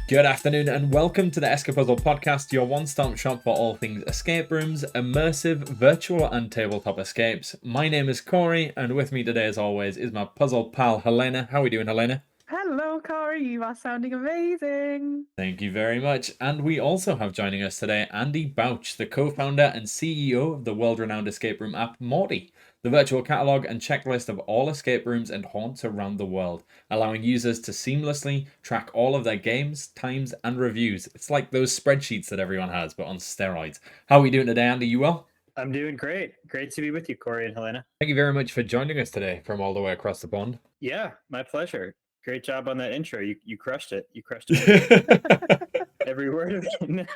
Good afternoon and welcome to the ESCAPUZZLED podcast, your one-stop shop for all things escape rooms, immersive, virtual and tabletop escapes. My name is Corey and with me today as always is my puzzle pal Helena. How are we doing, Helena? Hello, Corey. You are sounding amazing. Thank you very much. And we also have joining us today Andy Bauch, the co-founder and CEO of the world-renowned escape room app Morty, the virtual catalogue and checklist of all escape rooms and haunts around the world, allowing users to seamlessly track all of their games, times, and reviews. It's like those spreadsheets that everyone has, but on steroids. How are we doing today, Andy? You well? I'm doing great. Great to be with you, Corey and Helena. Thank you very much for joining us today from all the way across the pond. Yeah, my pleasure. Great job on that intro. You crushed it. You crushed it. Every word of it.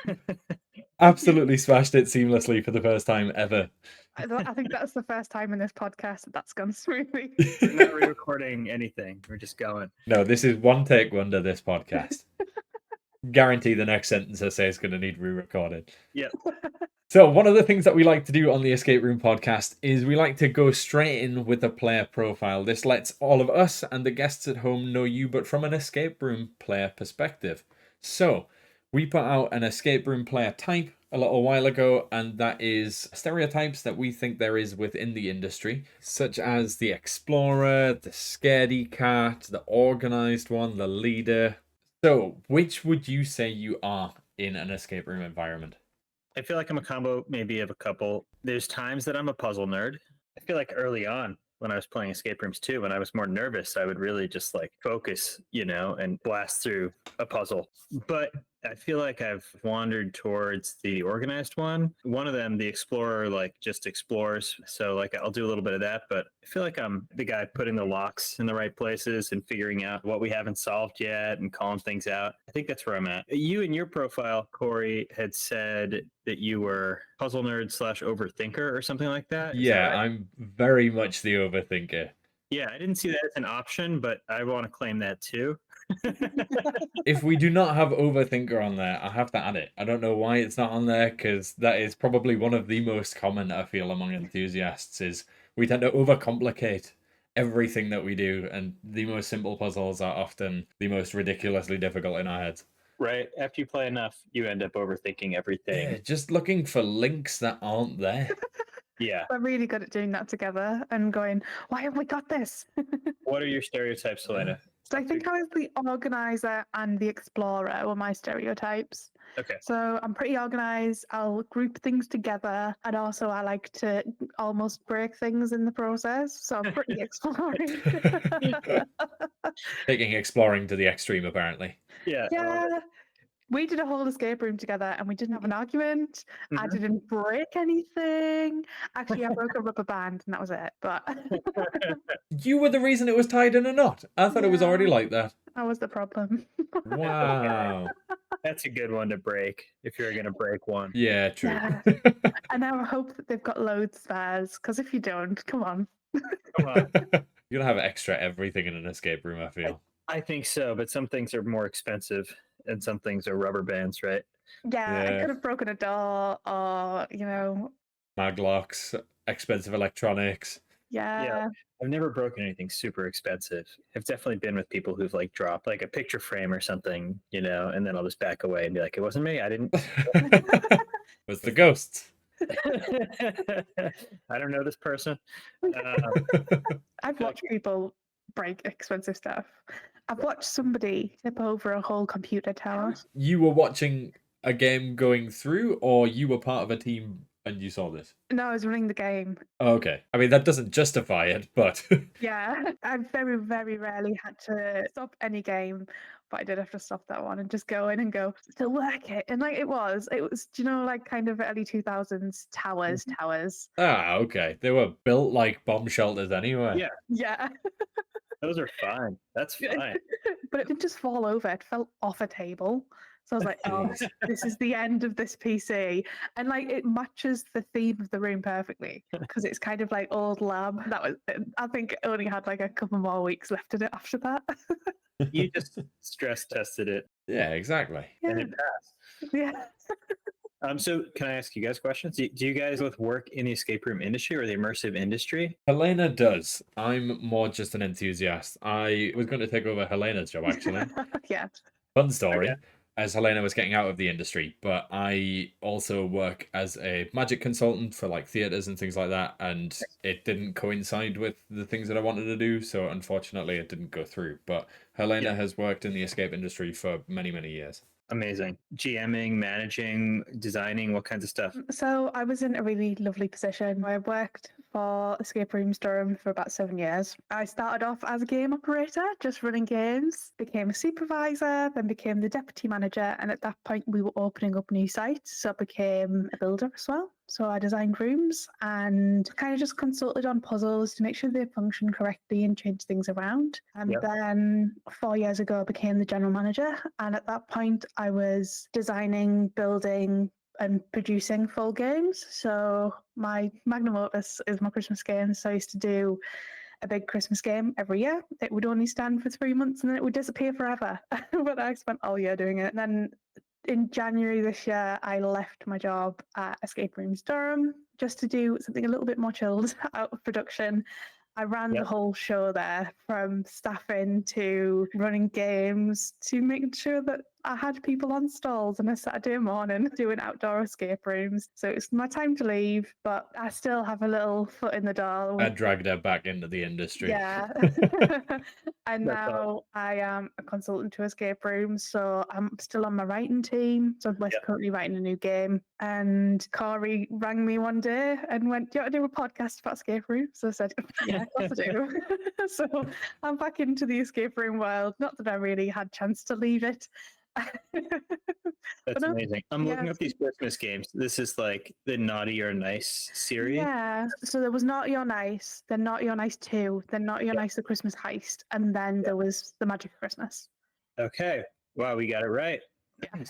Absolutely smashed it seamlessly for the first time ever. I think that's the first time in this podcast that's gone smoothly. We're not re-recording anything. We're just going. No, this is one take wonder, this podcast. Guarantee the next sentence I say is going to need re-recorded. Yep. So one of the things that we like to do on the Escape Room podcast is we like to go straight in with a player profile. This lets all of us and the guests at home know you, but from an escape room player perspective. So we put out an escape room player type a little while ago, and that is stereotypes that we think there is within the industry, such as the explorer, the scaredy cat, the organized one, the leader. So which would you say you are in an escape room environment? I feel like I'm a combo maybe of a couple. There's times that I'm a puzzle nerd. I feel like early on when I was playing escape rooms too, when I was more nervous, I would really just like focus, and blast through a puzzle. But I feel like I've wandered towards the organized one. One of them, the explorer, like just explores. So like I'll do a little bit of that, but I feel like I'm the guy putting the locks in the right places and figuring out what we haven't solved yet and calling things out. I think that's where I'm at. You in your profile, Corey, had said that you were puzzle nerd / overthinker or something like that. Is Yeah, that right? I'm very much the overthinker. Yeah, I didn't see that as an option, but I want to claim that too. If we do not have overthinker on there, I have to add it. I don't know why it's not on there, because that is probably one of the most common, I feel, among enthusiasts, is we tend to overcomplicate everything that we do, and the most simple puzzles are often the most ridiculously difficult in our heads. Right. After you play enough, you end up overthinking everything. Yeah, just looking for links that aren't there. Yeah. We're really good at doing that together and going, why have we got this? What are your stereotypes, Helena? So I think I was the organizer and the explorer were my stereotypes. Okay. So I'm pretty organized. I'll group things together, and also I like to almost break things in the process. So I'm pretty exploring. Taking exploring to the extreme, apparently. Yeah. Yeah. We did a whole escape room together and we didn't have an argument. I Mhm. didn't break anything. Actually, I broke a rubber band and that was it. But You were the reason it was tied in a knot. I thought it was already Yeah. like that. that was the problem. Wow. That's a good one to break if you're going to break one. Yeah, true. Yeah. And I hope that they've got loads spares, because if you don't, come on. Come on. You're gonna have extra everything in an escape room, I feel. I think so, but some things are more expensive and some things are rubber bands, right? Yeah, I Yeah. could have broken a door or, Maglocks, expensive electronics. yeah. I've never broken anything super expensive. I've definitely been with people who've like dropped like a picture frame or something, and then I'll just back away and be like, it wasn't me. I didn't. Was the ghosts. I don't know this person. I've watched people break expensive stuff. I've watched somebody tip over a whole computer tower. You were watching a game going through, or you were part of a team and you saw this? No, I was running the game. Oh, okay. I mean, that doesn't justify it, but Yeah, I very, very rarely had to stop any game, but I did have to stop that one and just go in and go, still work it. And like it was, like kind of early 2000s towers. okay. They were built like bomb shelters anyway. Yeah. Yeah. Those are fine. That's fine. But it didn't just fall over, it fell off a table. So I was like, oh, this is the end of this PC. And like it matches the theme of the room perfectly because it's kind of like old lab. I think it only had like a couple more weeks left in it after that. You just stress tested it Yeah, exactly. and it passed. Yeah. So can I ask you guys questions? Do you guys both work in the escape room industry or the immersive industry? Helena does. I'm more just an enthusiast. I was going to take over Helena's job, actually. Yeah. Fun story. Okay. as Helena was getting out of the industry, but I also work as a magic consultant for like theaters and things like that, and it didn't coincide with the things that I wanted to do, so unfortunately it didn't go through. But Helena Yeah. has worked in the escape industry for many, many years. Amazing. GMing, managing, designing, what kinds of stuff? So I was in a really lovely position. I worked for Escape Rooms Durham for about 7 years. I started off as a game operator, just running games, became a supervisor, then became the deputy manager. And at that point, we were opening up new sites. So I became a builder as well. So I designed rooms and kind of just consulted on puzzles to make sure they function correctly and change things around. And Yep. then 4 years ago, I became the general manager. And at that point, I was designing, building, and producing full games. So my magnum opus is my Christmas games. So I used to do a big Christmas game every year. It would only stand for 3 months and then it would disappear forever. But I spent all year doing it. And then in January this year, I left my job at Escape Rooms Durham just to do something a little bit more chilled out of production. I ran the whole show there, from staffing to running games to making sure that I had people on stalls on a Saturday morning doing outdoor escape rooms. So it's my time to leave, but I still have a little foot in the door. I dragged her back into the industry. Yeah. And now I am a consultant to escape rooms. So I'm still on my writing team. So we're currently writing a new game. And Corey rang me one day and went, "Do you want to do a podcast about escape rooms?" So I said, "Yeah, of course I do." So I'm back into the escape room world. Not that I really had a chance to leave it. That's amazing. I'm looking up these Christmas games. This is like the Naughty or Nice series. Yeah. So there was Naughty or Nice, then Naughty or Nice 2, then Naughty or Nice the Christmas Heist, and then there was the Magic of Christmas. Okay. Wow, we got it right. Yeah.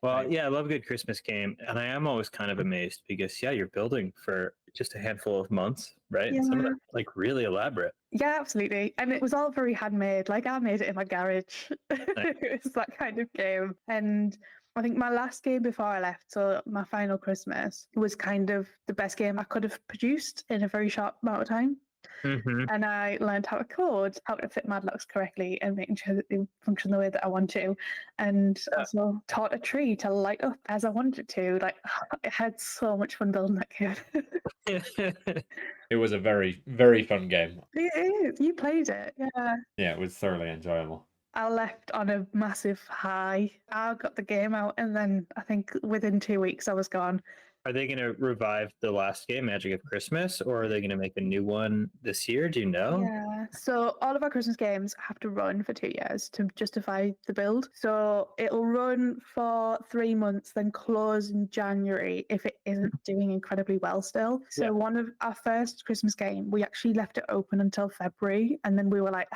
Well, yeah, I love a good Christmas game. And I am always kind of amazed because, yeah, you're building for just a handful of months, right? Yeah. And some of them like really elaborate. Yeah, absolutely. And it was all very handmade. Like I made it in my garage. It was that kind of game. And I think my last game before I left, so my final Christmas, was kind of the best game I could have produced in a very short amount of time. And I learned how to code, how to fit Madlocks correctly and making sure that they function the way that I want to. And also taught a tree to light up as I wanted it to. Like, I had so much fun building that game. It was a very, very fun game. It is. You played it. Yeah. Yeah, it was thoroughly enjoyable. I left on a massive high. I got the game out, and then I think within 2 weeks I was gone. Are they going to revive the last game, Magic of Christmas, or are they going to make a new one this year? Do you know? Yeah. So all of our Christmas games have to run for 2 years to justify the build. So it'll run for 3 months, then close in January if it isn't doing incredibly well still. So one of our first Christmas game, we actually left it open until February, and then we were like,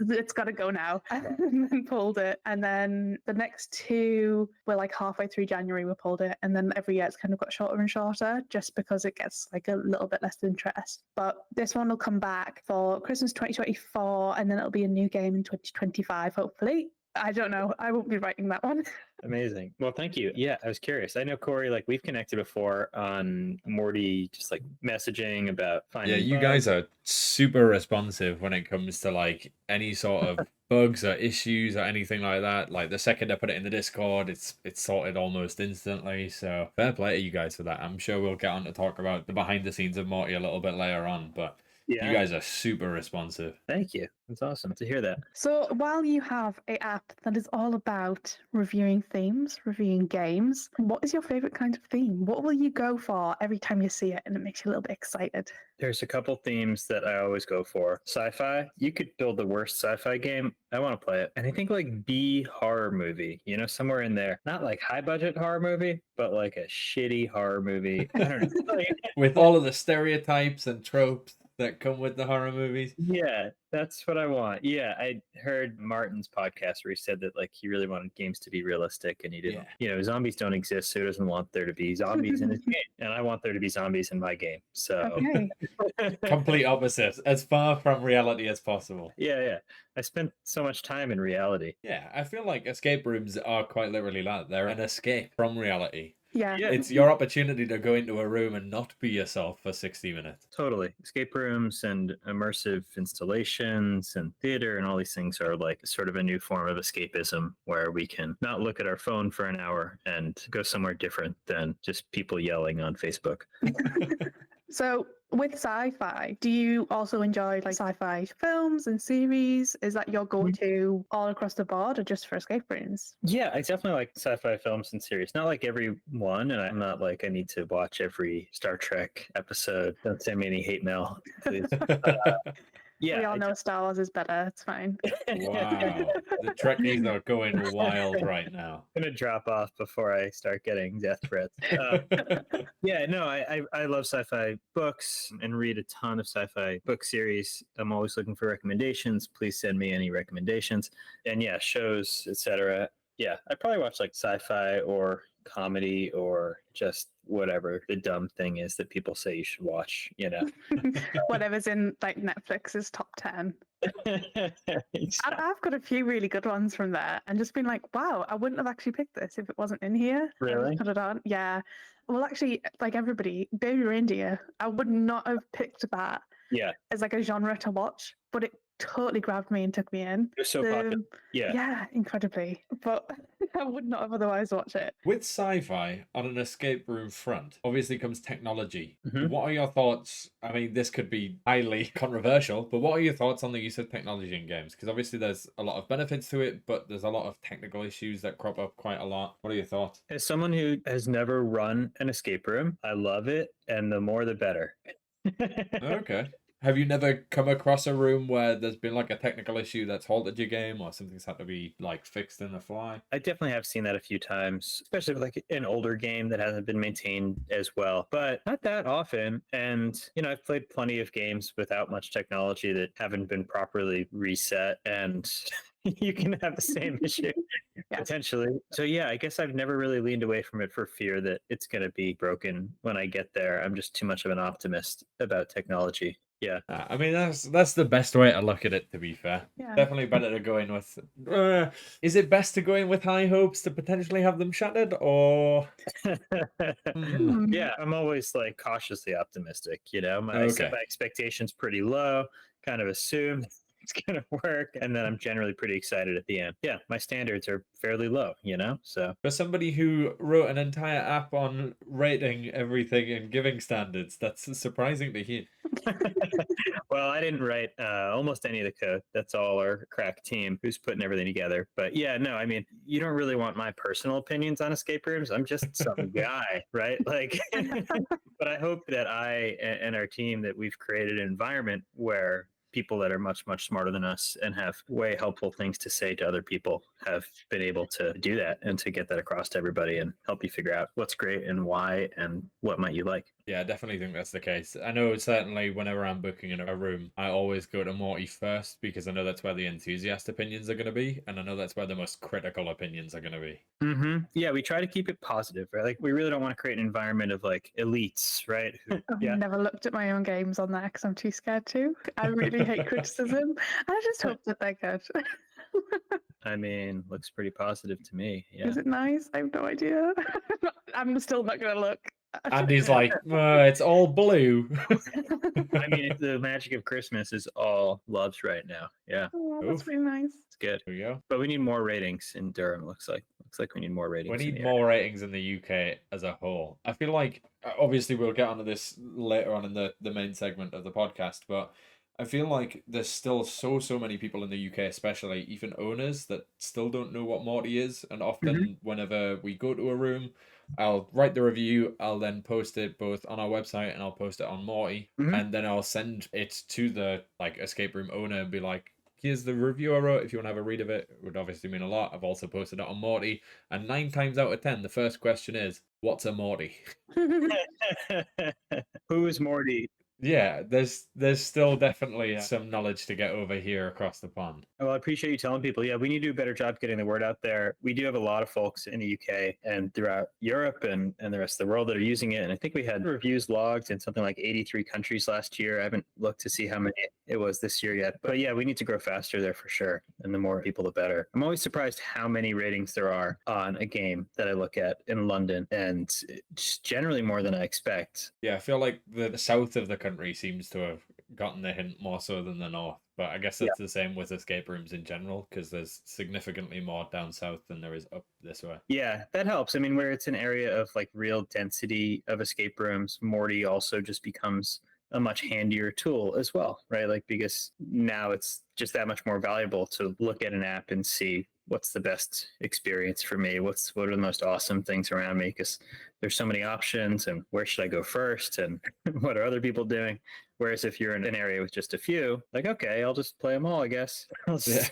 it's got to go now, and then pulled it. And then the next two were like halfway through January, we pulled it, and then every year it's kind of got shorter and shorter just because it gets like a little bit less interest. But this one will come back for Christmas 2024, and then it'll be a new game in 2025, hopefully. I don't know. I won't be writing that one. Amazing. Well, thank you. Yeah, I was curious. I know, Corey, like we've connected before on Morty, just like messaging about finding Yeah, you guys are super responsive when it comes to like any sort of bugs or issues or anything like that. Like the second I put it in the Discord, it's sorted almost instantly. So fair play to you guys for that. I'm sure we'll get on to talk about the behind the scenes of Morty a little bit later on, but you guys are super responsive. Thank you. It's awesome to hear that. So while you have an app that is all about reviewing themes, reviewing games, what is your favorite kind of theme? What will you go for every time you see it and it makes you a little bit excited? There's a couple themes that I always go for. Sci-fi. You could build the worst sci-fi game. I want to play it. And I think like B horror movie, you know, somewhere in there. Not like high budget horror movie, but like a shitty horror movie. I don't know. With all of the stereotypes and tropes that come with the horror movies. Yeah, that's what I want. Yeah, I heard Martin's podcast where he said that like he really wanted games to be realistic and he didn't, you know, zombies don't exist, so he doesn't want there to be zombies in his game. And I want there to be zombies in my game. So complete opposite. As far from reality as possible. Yeah. I spent so much time in reality. Yeah, I feel like escape rooms are quite literally that. They're an escape from reality. Yeah. Yeah. It's your opportunity to go into a room and not be yourself for 60 minutes. Totally. Escape rooms and immersive installations and theater and all these things are like sort of a new form of escapism where we can not look at our phone for an hour and go somewhere different than just people yelling on Facebook. So with sci-fi, do you also enjoy like sci-fi films and series? Is that your go-to all across the board or just for escape rooms? Yeah, I definitely like sci-fi films and series. Not like every one, and I'm not like I need to watch every Star Trek episode. Don't send me any hate mail, please. Yeah, We all know Star Wars is better. It's fine. Wow. The Trekkies are going wild right now. I'm gonna drop off before I start getting death threats. Yeah, no, I love sci-fi books and read a ton of sci-fi book series. I'm always looking for recommendations. Please send me any recommendations. And yeah, shows, etc. Yeah, I probably watch like sci-fi or comedy or just whatever the dumb thing is that people say you should watch, you know. Whatever's in like Netflix's top 10. Exactly. I've got a few really good ones from there and just been like, wow, I wouldn't have actually picked this if it wasn't in here. I just Really? put it on. Yeah. Well, actually, like everybody, Baby Reindeer, I would not have picked that Yeah, as like a genre to watch, but it totally grabbed me and took me in. they're so popular. Yeah. Yeah, incredibly. But I would not have otherwise watched it. With sci-fi on an escape room front, obviously comes technology. Mhm. What are your thoughts? I mean, this could be highly controversial, but what are your thoughts on the use of technology in games? Because obviously there's a lot of benefits to it, but there's a lot of technical issues that crop up quite a lot. What are your thoughts? As someone who has never run an escape room, I love it, and the more the better. Okay. Have you never come across a room where there's been like a technical issue that's halted your game or something's had to be like fixed in the fly? I definitely have seen that a few times, especially with like an older game that hasn't been maintained as well, but not that often. And, you know, I've played plenty of games without much technology that haven't been properly reset, and you can have the same issue Yeah. potentially. So, yeah, I guess I've never really leaned away from it for fear that it's going to be broken when I get there. I'm just too much of an optimist about technology. Yeah. I mean, that's the best way to look at it, to be fair. Yeah. Definitely better to go in with. Is it best to go in with high hopes to potentially have them shattered, or Yeah, I'm always like cautiously optimistic, you know. I set my expectations pretty low, kind of assume it's gonna work, and then I'm generally pretty excited at the end. Yeah, my standards are fairly low, you know. So for somebody who wrote an entire app on rating everything and giving standards, that's surprising to hear. well, I didn't write almost any of the code. That's all our crack team who's putting everything together. But yeah, no, I mean, you don't really want my personal opinions on escape rooms. I'm just some guy, right? Like, but I hope that I and our team that we've created an environment where people that are much smarter than us and have way helpful things to say to other people have been able to do that and to get that across to everybody and help you figure out what's great and why and what might you like. Yeah, I definitely think that's the case. I know certainly whenever I'm booking in a room, I always go to Morty first because I know that's where the enthusiast opinions are going to be, and I know that's where the most critical opinions are going to be. Yeah, we try to keep it positive, right? Like we really don't want to create an environment of like elites, right? I've never looked at my own games on there because I'm too scared to. I really hate criticism. I just hope that they're good. I mean, looks pretty positive to me. Yeah. Is it nice? I have no idea. I'm still not going to look. Andy's like, it's all blue. I mean, the magic of Christmas is all loves right now. Yeah. Oh, that's really nice. It's good. There we go. But we need more ratings in Durham, it looks like. Looks like we need more ratings. We need more ratings in the UK as a whole. I feel like, obviously, we'll get onto this later on in the main segment of the podcast, but I feel like there's still so many people in the UK, especially even owners, that still don't know what Morty is. And often, whenever we go to a room, I'll write the review, I'll then post it both on our website and I'll post it on Morty, and then I'll send it to the like escape room owner and be like, here's the review I wrote. If you want to have a read of it, it would obviously mean a lot. I've also posted it on Morty, and 9 times out of 10, the first question is, what's a Morty? Who is Morty? Yeah, there's still definitely some knowledge to get over here across the pond. Well, I appreciate you telling people. Yeah, we need to do a better job getting the word out there. We do have a lot of folks in the UK and throughout Europe and the rest of the world that are using it. And I think we had reviews logged in something like 83 countries last year. I haven't looked to see how many it was this year yet. But yeah, we need to grow faster there for sure. And the more people, the better. I'm always surprised how many ratings there are on a game that I look at in London. And it's generally more than I expect. Yeah, I feel like the south of the country seems to have gotten the hint more so than the north. But I guess it's the same with escape rooms in general, because there's significantly more down south than there is up this way. Yeah, that helps. I mean, where it's an area of like real density of escape rooms, Morty also just becomes a much handier tool as well, right? Like, because now it's just that much more valuable to look at an app and see what's the best experience for me, what are the most awesome things around me, because there's so many options, and where should I go first, and what are other people doing. Whereas if you're in an area with just a few, like, okay, I'll just play them all, I guess. Yeah.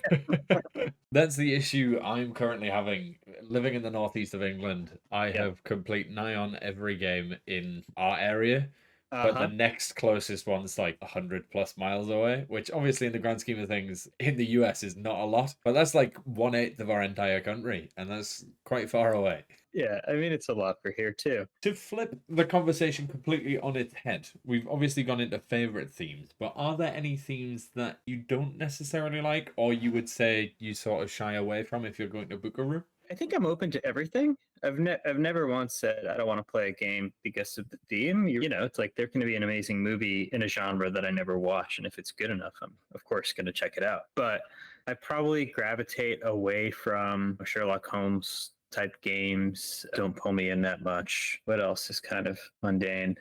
That's the issue I'm currently having. Living in the northeast of England, I have complete nigh on every game in our area. But the next closest one's like 100 plus miles away, which obviously in the grand scheme of things in the US is not a lot, but that's like 1/8 of our entire country, and that's quite far away. Yeah, I mean, it's a lot for here too. To flip the conversation completely on its head, we've obviously gone into favorite themes, but are there any themes that you don't necessarily like, or you would say you sort of shy away from if you're going to book a room? I think I'm open to everything. I've never once said I don't want to play a game because of the theme. You know, it's like there can be an amazing movie in a genre that I never watch, and if it's good enough, I'm of course going to check it out. But I probably gravitate away from Sherlock Holmes type games. Don't pull me in that much. What else is kind of mundane?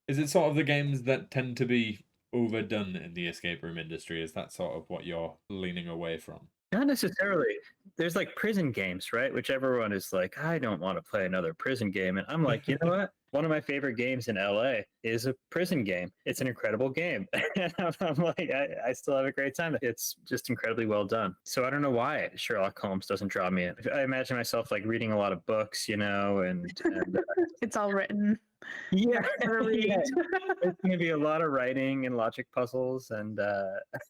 Is it sort of the games that tend to be overdone in the escape room industry? Is that sort of what you're leaning away from? Not necessarily. There's like prison games, right? Which everyone is like, I don't want to play another prison game. And I'm like, you know what? One of my favorite games in LA is a prison game. It's an incredible game. And I'm like, I still have a great time. It's just incredibly well done. So I don't know why Sherlock Holmes doesn't draw me in. I imagine myself like reading a lot of books, you know, and It's all written. yeah, Read. it's going to be a lot of writing and logic puzzles. And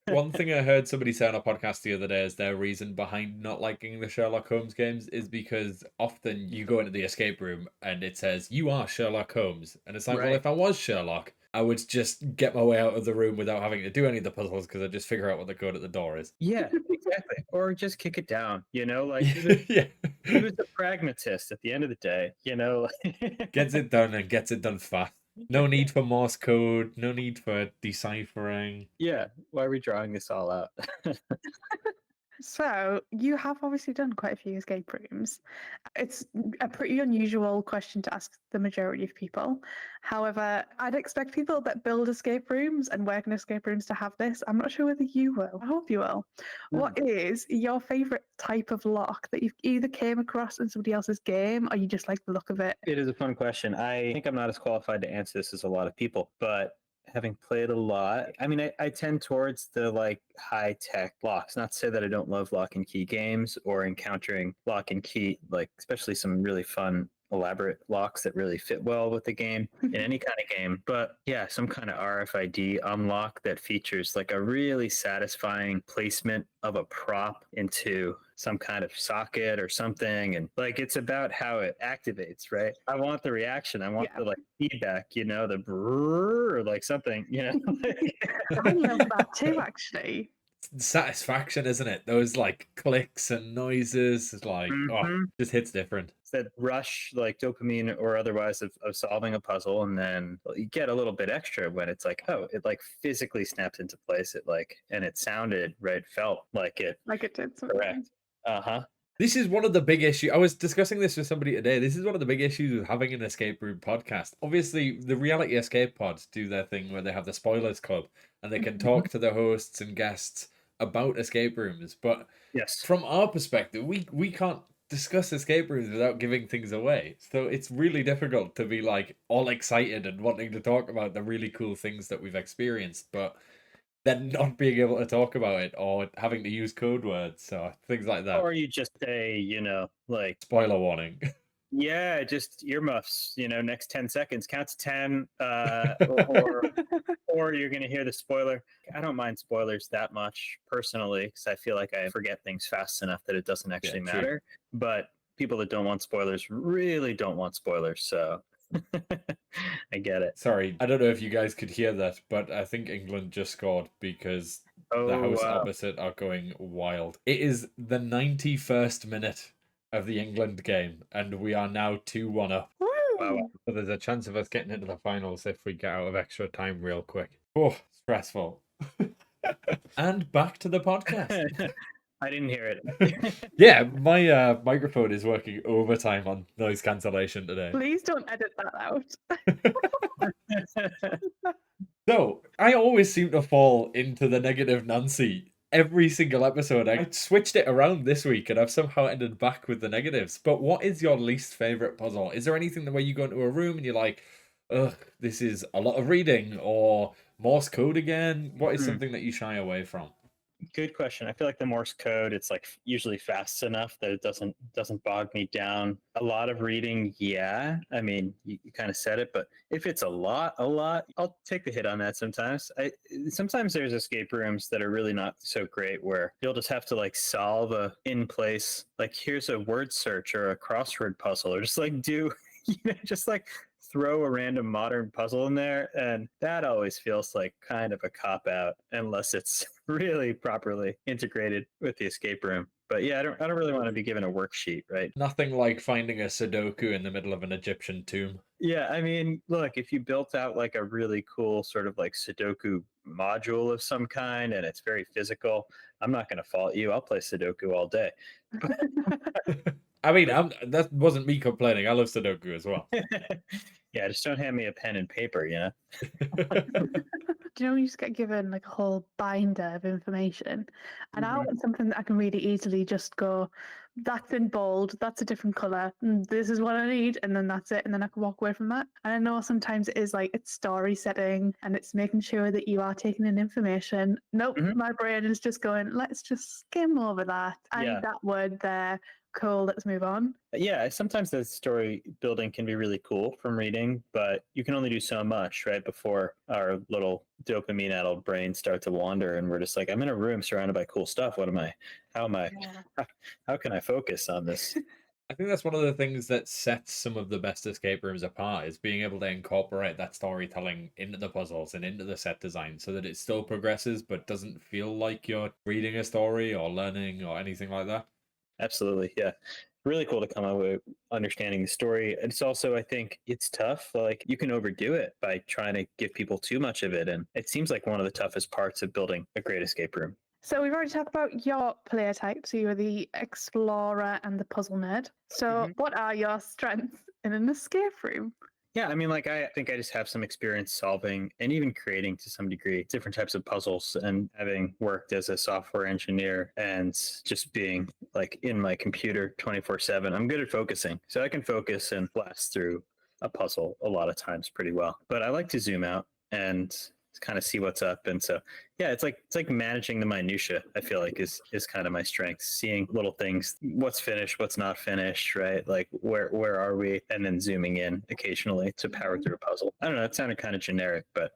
One thing I heard somebody say on a podcast the other day is their reason behind not liking the Sherlock Holmes games is because often you go into the escape room and it says, you are Sherlock Holmes. And it's like, well, Right. if I was Sherlock, I would just get my way out of the room without having to do any of the puzzles because I'd just figure out what the code at the door is. Yeah, exactly. Or just kick it down, you know, like Yeah. he was a pragmatist at the end of the day, you know. Gets it done and gets it done fast. No need for Morse code, no need for deciphering. Yeah, why are we drawing this all out? So, you have obviously done quite a few escape rooms. It's a pretty unusual question to ask the majority of people. However, I'd expect people that build escape rooms and work in escape rooms to have this. I'm not sure whether you will. I hope you will. What is your favorite type of lock that you've either came across in somebody else's game or you just like the look of it? It is a fun question. I think I'm not as qualified to answer this as a lot of people, but having played a lot, I mean, I tend towards the like high tech locks. Not to say that I don't love lock and key games or encountering lock and key, like especially some really fun, elaborate locks that really fit well with the game in any kind of game. But yeah, some kind of RFID unlock that features like a really satisfying placement of a prop into some kind of socket or something, and like it's about how it activates, right? I want the reaction, I want the like feedback, you know, the brrr, or like something, you know. I love that too, actually. Satisfaction, isn't it? Those like clicks and noises, it's like, oh, just hits different. It's that rush, like dopamine or otherwise, of solving a puzzle, and then you get a little bit extra when it's like, oh, it like physically snaps into place. It like, and it sounded right, felt like it did. correct. This is one of the big issues. I was discussing this with somebody today. This is one of the big issues with having an escape room podcast. Obviously, the Reality Escape Pods do their thing where they have the Spoilers Club and they can talk to the hosts and guests about escape rooms. But yes, from our perspective, we can't discuss escape rooms without giving things away. So it's really difficult to be like all excited and wanting to talk about the really cool things that we've experienced, but then not being able to talk about it or having to use code words or things like that. or you just say, you know, like Spoiler warning. Yeah, just earmuffs, next 10 seconds, count to 10, or you're going to hear the spoiler. I don't mind spoilers that much personally, because I feel like I forget things fast enough that it doesn't actually true. matter. But people that don't want spoilers really don't want spoilers. So I get it. Sorry, I don't know if you guys could hear that, but I think England just scored because the house wow. opposite are going wild. It is the 91st minute of the England game, and we are now 2-1 up. Wow. So there's a chance of us getting into the finals if we get out of extra time real quick. Oh, stressful. And back to the podcast. I didn't hear it. Yeah, my microphone is working overtime on noise cancellation today. Please don't edit that out. So, I always seem to fall into the negative Nancy every single episode. I switched it around this week and I've somehow ended back with the negatives. But what is your least favorite puzzle? Is there anything where you go into a room and you're like, ugh, this is a lot of reading, or Morse code again? What is something that you shy away from? Good question. I feel like the Morse code, it's like usually fast enough that it doesn't bog me down. A lot of reading, yeah. I mean, you kind of said it, but if it's a lot, I'll take the hit on that sometimes. Sometimes there's escape rooms that are really not so great where you'll just have to like solve a in place, like here's a word search or a crossword puzzle, or just like do just like throw a random modern puzzle in there, and that always feels like kind of a cop out unless it's really properly integrated with the escape room. But yeah, I don't really want to be given a worksheet, right? Nothing like finding a Sudoku in the middle of an Egyptian tomb. Yeah, I mean, look, if you built out like a really cool sort of like Sudoku module of some kind and it's very physical, I'm not going to fault you. I'll play Sudoku all day. I mean, that wasn't me complaining. I love Sudoku as well. Yeah, just don't hand me a pen and paper, Do you know, you just get given like a whole binder of information, and I want something that I can really easily just go, that's in bold, that's a different color, this is what I need, and then that's it, and then I can walk away from that. And I know sometimes it is like it's story setting and it's making sure that you are taking in information. Nope, my brain is just going, let's just skim over that. I need that word there. Cool, let's move on. Yeah, sometimes the story building can be really cool from reading, but you can only do so much, right? Before our little dopamine-addled brains start to wander, and we're just like, I'm in a room surrounded by cool stuff. How can I focus on this? I think that's one of the things that sets some of the best escape rooms apart, is being able to incorporate that storytelling into the puzzles and into the set design so that it still progresses but doesn't feel like you're reading a story or learning or anything like that. Absolutely, yeah. Really cool to come up with understanding the story. It's also, I think it's tough. Like you can overdo it by trying to give people too much of it. And it seems like one of the toughest parts of building a great escape room. So we've already talked about your player type. So you're the explorer and the puzzle nerd. So what are your strengths in an escape room? Yeah, I mean, like, I think I just have some experience solving and even creating to some degree different types of puzzles, and having worked as a software engineer and just being like in my computer 24/7, I'm good at focusing. So I can focus and blast through a puzzle a lot of times pretty well. But I like to zoom out and kind of see what's up. And so, yeah, it's like managing the minutia, I feel like is kind of my strength, seeing little things, what's finished, what's not finished, right? Like where are we? And then zooming in occasionally to power through a puzzle. I don't know, it sounded kind of generic, but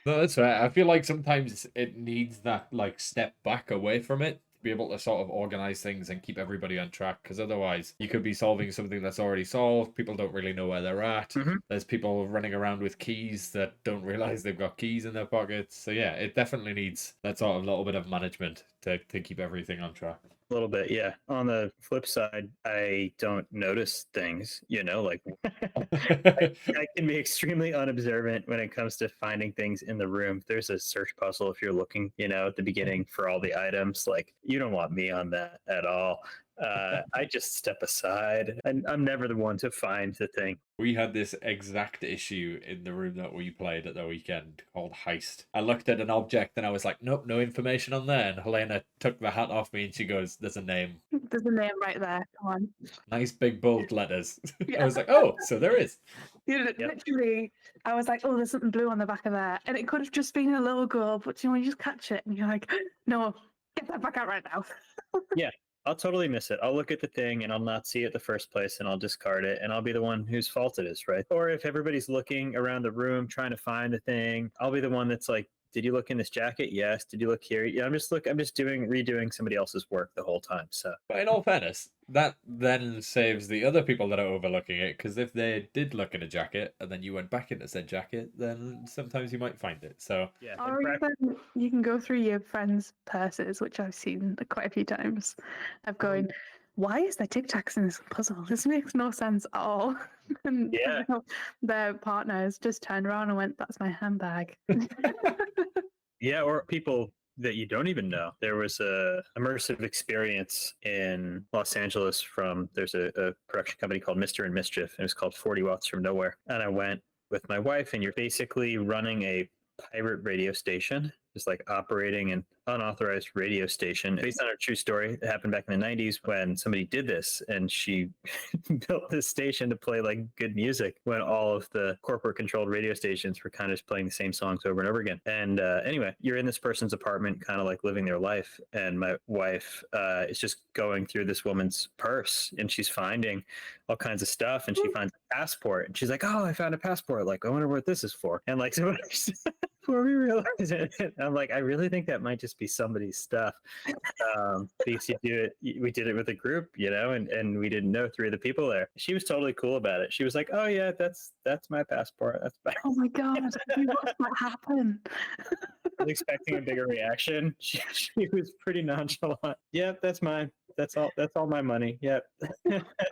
No, that's right. I feel like sometimes it needs that like step back away from it to be able to sort of organize things and keep everybody on track, because otherwise you could be solving something that's already solved. People don't really know where they're at. There's people running around with keys that don't realize they've got keys in their pockets. So yeah, it definitely needs that sort of little bit of management to keep everything on track. A little bit, yeah. On the flip side, I don't notice things, like I can be extremely unobservant when it comes to finding things in the room. If there's a search puzzle, if you're looking, at the beginning for all the items, like you don't want me on that at all. I just step aside, and I'm never the one to find the thing. We had this exact issue in the room that we played at the weekend called Heist. I looked at an object and I was like, nope, no information on there. And Helena took the hat off me and she goes, there's a name. There's a name right there. Come on. Nice big bold letters. I was like, oh, so there is. Literally, I was like, oh, there's something blue on the back of there. And it could have just been a logo, but you just catch it and you're like, no, get that back out right now. Yeah. I'll totally miss it. I'll look at the thing and I'll not see it the first place and I'll discard it and I'll be the one whose fault it is, right? Or if everybody's looking around the room trying to find the thing, I'll be the one that's like, did you look in this jacket? Yes. Did you look here? Yeah, I'm just redoing somebody else's work the whole time. So But in all fairness, that then saves the other people that are overlooking it, because if they did look in a jacket and then you went back into said jacket, then sometimes you might find it. So yeah. Or even you can go through your friends' purses, which I've seen quite a few times, of going, why is there Tic Tacs in this puzzle? This makes no sense at all. And Yeah. their partners just turned around and went, that's my handbag. Yeah, or people that you don't even know. There was a immersive experience in Los Angeles from there's a production company called Mr. and Mischief. It was called 40 Watts from Nowhere. And I went with my wife, and you're basically running a pirate radio station, just like operating an unauthorized radio station based on a true story. It happened back in the 90s when somebody did this, and she built this station to play like good music when all of the corporate controlled radio stations were kind of just playing the same songs over and over again. And anyway, you're in this person's apartment, kind of like living their life. And my wife is just going through this woman's purse and she's finding all kinds of stuff. And she finds a passport and she's like, oh, I found a passport. Like, I wonder what this is for. And like, so before we realize it, I'm like, I really think that might just be somebody's stuff. Because we did it with a group, and we didn't know three of the people there. She was totally cool about it. She was like, oh yeah, that's my passport. That's my Oh my God, you watched that happen. I was expecting a bigger reaction. She was pretty nonchalant. Yep, that's mine. That's all my money. Yep.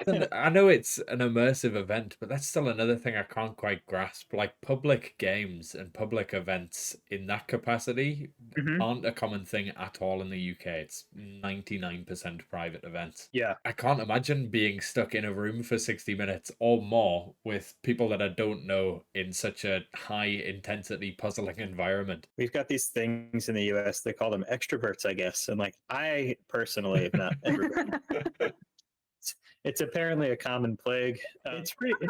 And I know it's an immersive event, but that's still another thing I can't quite grasp. Like, public games and public events in that capacity Mhm. aren't a common thing at all in the UK. It's 99% private events. Yeah. I can't imagine being stuck in a room for 60 minutes or more with people that I don't know in such a high intensity puzzling environment. We've got these things in the US, they call them extroverts, I guess. And like, I personally have not ever. It's apparently a common plague. It's pretty.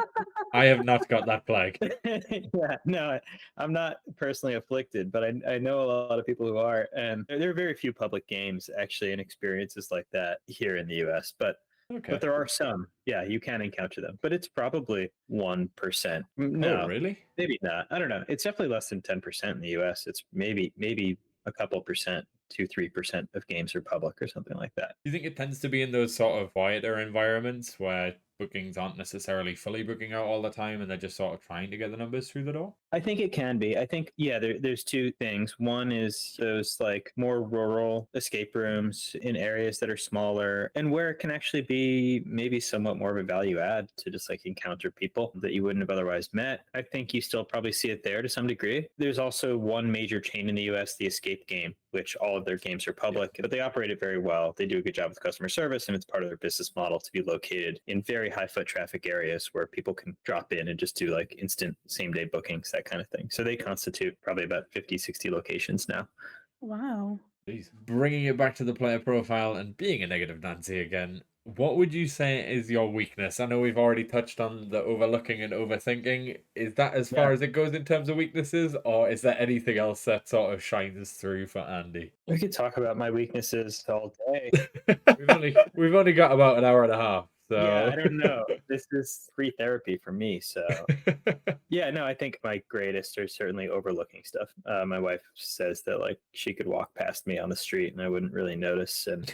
I have not got that plague. Yeah, no, I'm not personally afflicted, but I know a lot of people who are, and there are very few public games actually and experiences like that here in the US. But Okay. but there are some. Yeah, you can encounter them, but it's probably 1%. Oh, No, really? maybe not. I don't know. It's definitely less than 10% in the US. It's maybe a couple percent, 2-3% of games are public or something like that. Do you think it tends to be in those sort of quieter environments where bookings aren't necessarily fully booking out all the time and they're just sort of trying to get the numbers through the door? I think it can be. I think, yeah, there's two things. One is those like more rural escape rooms in areas that are smaller and where it can actually be maybe somewhat more of a value add to just like encounter people that you wouldn't have otherwise met. I think you still probably see it there to some degree. There's also one major chain in the US, the Escape Game, which all of their games are public, but they operate it very well. They do a good job with customer service, and it's part of their business model to be located in very high foot traffic areas where people can drop in and just do like instant same day bookings, that kind of thing. So they constitute probably about 50, 60 locations now. Wow. Jeez. Bringing it back to the player profile and being a negative Nancy again, what would you say is your weakness? I know we've already touched on the overlooking and overthinking. Is that as far as it goes in terms of weaknesses, or is there anything else that sort of shines through for Andy? We could talk about my weaknesses all day. we've only got about an hour and a half. So Yeah, I don't know. This is free therapy for me. So yeah, no, I think my greatest are certainly overlooking stuff. My wife says that like she could walk past me on the street and I wouldn't really notice, and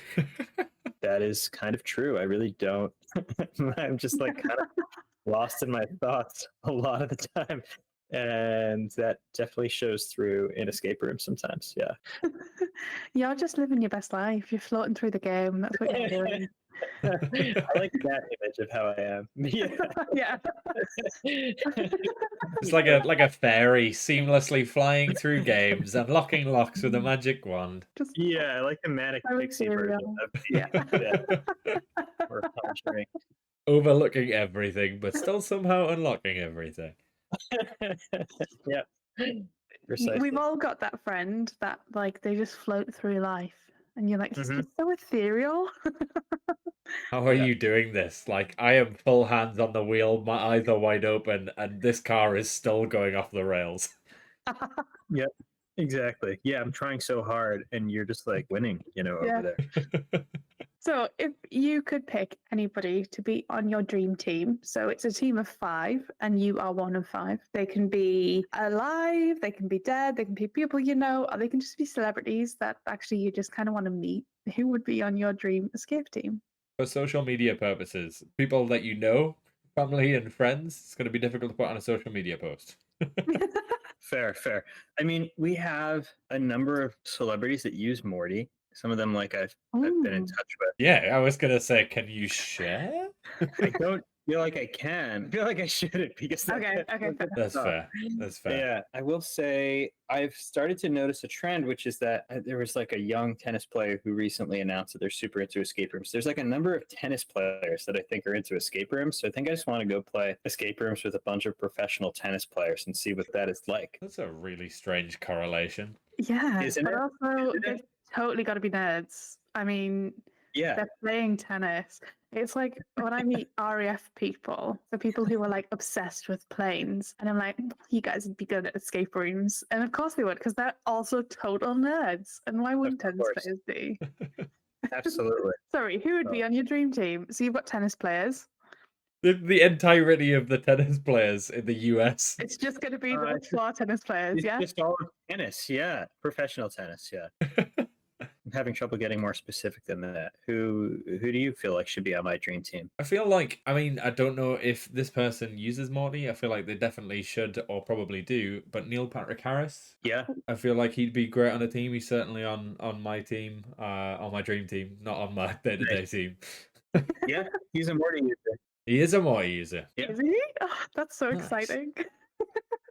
that is kind of true. I really don't. I'm just like kind of lost in my thoughts a lot of the time, and that definitely shows through in escape rooms sometimes. Yeah. You're just living your best life. You're floating through the game. That's what you're doing. I like that image of how I am. Yeah. Yeah. It's like a fairy seamlessly flying through games, unlocking locks with a magic wand. Just Yeah, I like the manic so pixie version ethereal. of Yeah. or Conjuring. Overlooking everything, but still somehow unlocking everything. Yeah. Precisely. We've all got that friend that like they just float through life, and you're like, he's Mhm. just so ethereal. How are Yeah. you doing this? Like, I am full hands on the wheel, my eyes are wide open, and this car is still going off the rails. Yep. Exactly. Yeah, I'm trying so hard and you're just like winning, Yeah. over there. So if you could pick anybody to be on your dream team, so it's a team of 5 and you are one of 5. They can be alive, they can be dead, they can be people you know, or they can just be celebrities that actually you just kind of want to meet. Who would be on your dream escape team? For social media purposes, people that you know, family and friends, it's going to be difficult to put on a social media post. Fair, fair. I mean, we have a number of celebrities that use Morty. Some of them, like I've been in Ooh. touch with. Yeah, I was going to say, can you share? I don't feel like I can. I feel like I shouldn't because that Okay, gets okay, fair. That's tough. fair. That's fair. Yeah, I will say I've started to notice a trend, which is that there was like a young tennis player who recently announced that they're super into escape rooms. There's like a number of tennis players that I think are into escape rooms. So I think I just want to go play escape rooms with a bunch of professional tennis players and see what that is like. That's a really strange correlation. Yeah, Isn't but it? also Isn't they've it? totally got to be nerds. I mean, Yeah. they're playing tennis. It's like when I meet RAF people, the people who are like obsessed with planes, and I'm like, you guys would be good at escape rooms. And of course they would, because they're also total nerds. And why wouldn't tennis course. players be? Absolutely. Sorry, who would be on your dream team? So you've got tennis players. The entirety of the tennis players in the US. It's just going to be the It's 4 tennis players, It's yeah? just all tennis, yeah. Professional tennis, yeah. I'm having trouble getting more specific than that. Who do you feel like should be on my dream team? I feel like, I mean, I don't know if this person uses Morty. I feel like they definitely should or probably do. But Neil Patrick Harris, Yeah, I feel like he'd be great on a team. He's certainly on my team, on my dream team, not on my day-to-day team. yeah. He's a Morty user. He is a Morty user. Yeah. Is he? Oh, that's so Nice. exciting.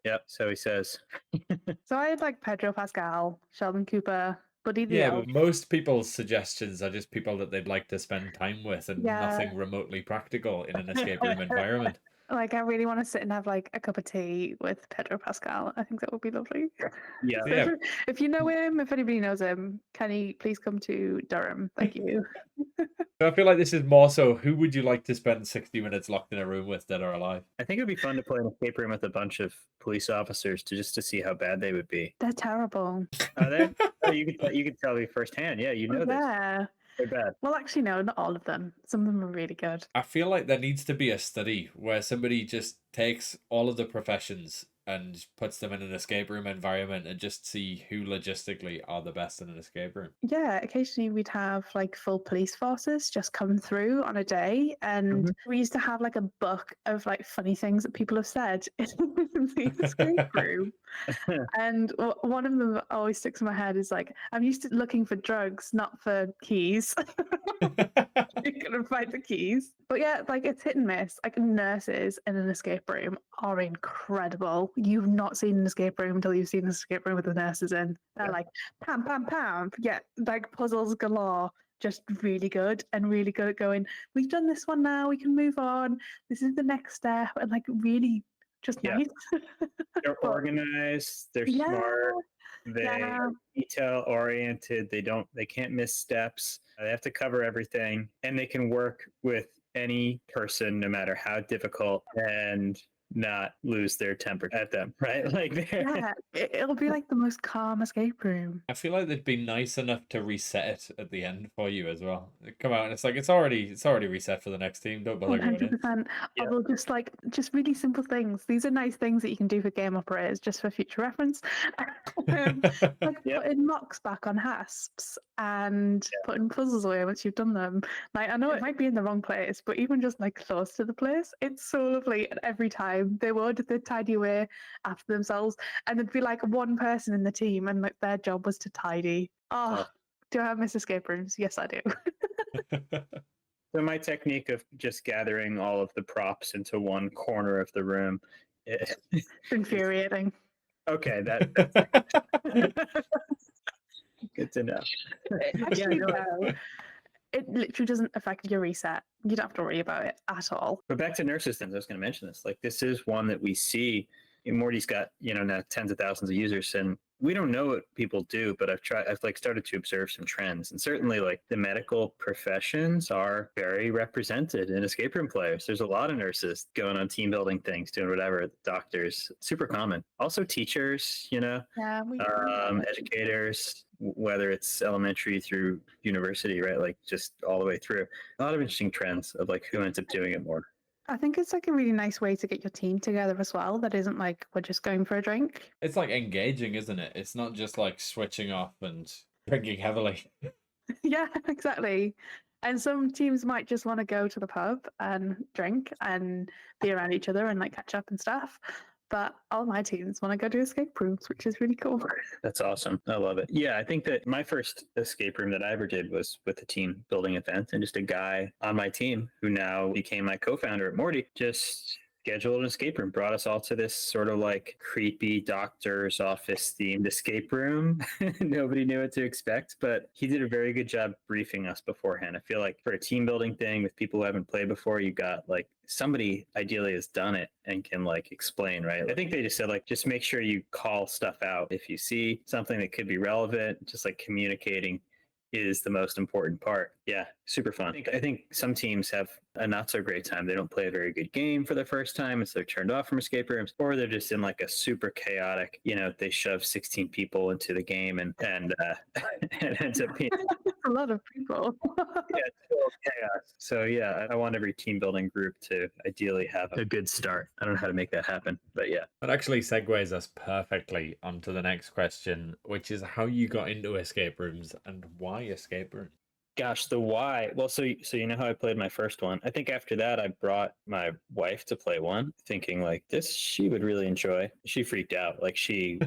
Yep. So he says. So I had like Pedro Pascal, Sheldon Cooper, Buddy the Yeah, Elf. but most people's suggestions are just people that they'd like to spend time with and Yeah. nothing remotely practical in an escape room environment. Like I really want to sit and have like a cup of tea with Pedro Pascal. I think that would be lovely. Yeah. So Yeah. if you know him, if anybody knows him, can he please come to Durham? Thank you. So I feel like this is more so who would you like to spend 60 minutes locked in a room with dead or alive? I think it'd be fun to play an escape room with a bunch of police officers to see how bad they would be. They're terrible. Are they? Oh, you could tell me firsthand. Yeah, you know this. Yeah. They're bad. Well, actually, no, not all of them. Some of them are really good. I feel like there needs to be a study where somebody just takes all of the professions and puts them in an escape room environment and just see who logistically are the best in an escape room. Yeah, occasionally we'd have like full police forces just come through on a day, and we used to have like a book of like funny things that people have said in the escape room. And one of them that always sticks in my head is like, I'm used to looking for drugs, not for keys. You couldn't find the keys. But yeah, like it's hit and miss. Like nurses in an escape room are incredible. You've not seen an escape room until you've seen an escape room with the nurses in. They're like pam, pam, pam. Yeah, like puzzles galore. Just really good and really good at going, we've done this one now, we can move on. This is the next step. And like really just nice. They're organized, they're smart, they are detail oriented, they can't miss steps, they have to cover everything, and they can work with any person no matter how difficult and not lose their temper at them, right? Like yeah, it'll be like the most calm escape room. I feel like they'd be nice enough to reset it at the end for you as well. They come out and it's like it's already reset for the next team. Don't bother going in. 100%. Although just really simple things. These are nice things that you can do for game operators, just for future reference. Like putting mocks back on hasps and putting puzzles away once you've done them. Like I know it might be in the wrong place, but even just like close to the place, it's so lovely. And every time they'd tidy away after themselves, and there'd be like one person in the team, and like their job was to tidy. Oh. Do I miss escape rooms? Yes, I do. So my technique of just gathering all of the props into one corner of the room. It's infuriating. Okay, that's good to know. Actually, no. It literally doesn't affect your reset. You don't have to worry about it at all. But back to nurses then, I was going to mention this. Like this is one that we see Morty's got, now tens of thousands of users, and we don't know what people do, but I've like started to observe some trends, and certainly like the medical professions are very represented in escape room players. There's a lot of nurses going on team building things, doing whatever. Doctors, super common. Also teachers, Yeah, educators, whether it's elementary through university, right? Like just all the way through. A lot of interesting trends of like who ends up doing it more. I think it's like a really nice way to get your team together as well. That isn't like we're just going for a drink. It's like engaging, isn't it? It's not just like switching off and drinking heavily. Yeah, exactly. And some teams might just want to go to the pub and drink and be around each other and like catch up and stuff. But all my teams want to go to escape rooms, which is really cool. That's awesome. I love it. Yeah, I think that my first escape room that I ever did was with a team building event, and just a guy on my team who now became my co-founder at Morty just scheduled an escape room, brought us all to this sort of like creepy doctor's office themed escape room. Nobody knew what to expect, but he did a very good job briefing us beforehand. I feel like for a team building thing with people who haven't played before, you got like somebody ideally has done it and can like explain, right? I think they just said like, just make sure you call stuff out if you see something that could be relevant. Just like communicating is the most important part. Yeah, super fun. I think some teams have a not so great time. They don't play a very good game for the first time, and so they're turned off from escape rooms, or they're just in like a super chaotic, they shove 16 people into the game and it ends up being a lot of people. yeah, total chaos. So yeah, I want every team building group to ideally have a good start. I don't know how to make that happen, but yeah. That actually segues us perfectly onto the next question, which is how you got into escape rooms and why escape rooms. Gosh, the why. Well, so you know how I played my first one. I think after that, I brought my wife to play one, thinking like this she would really enjoy. She freaked out. Like she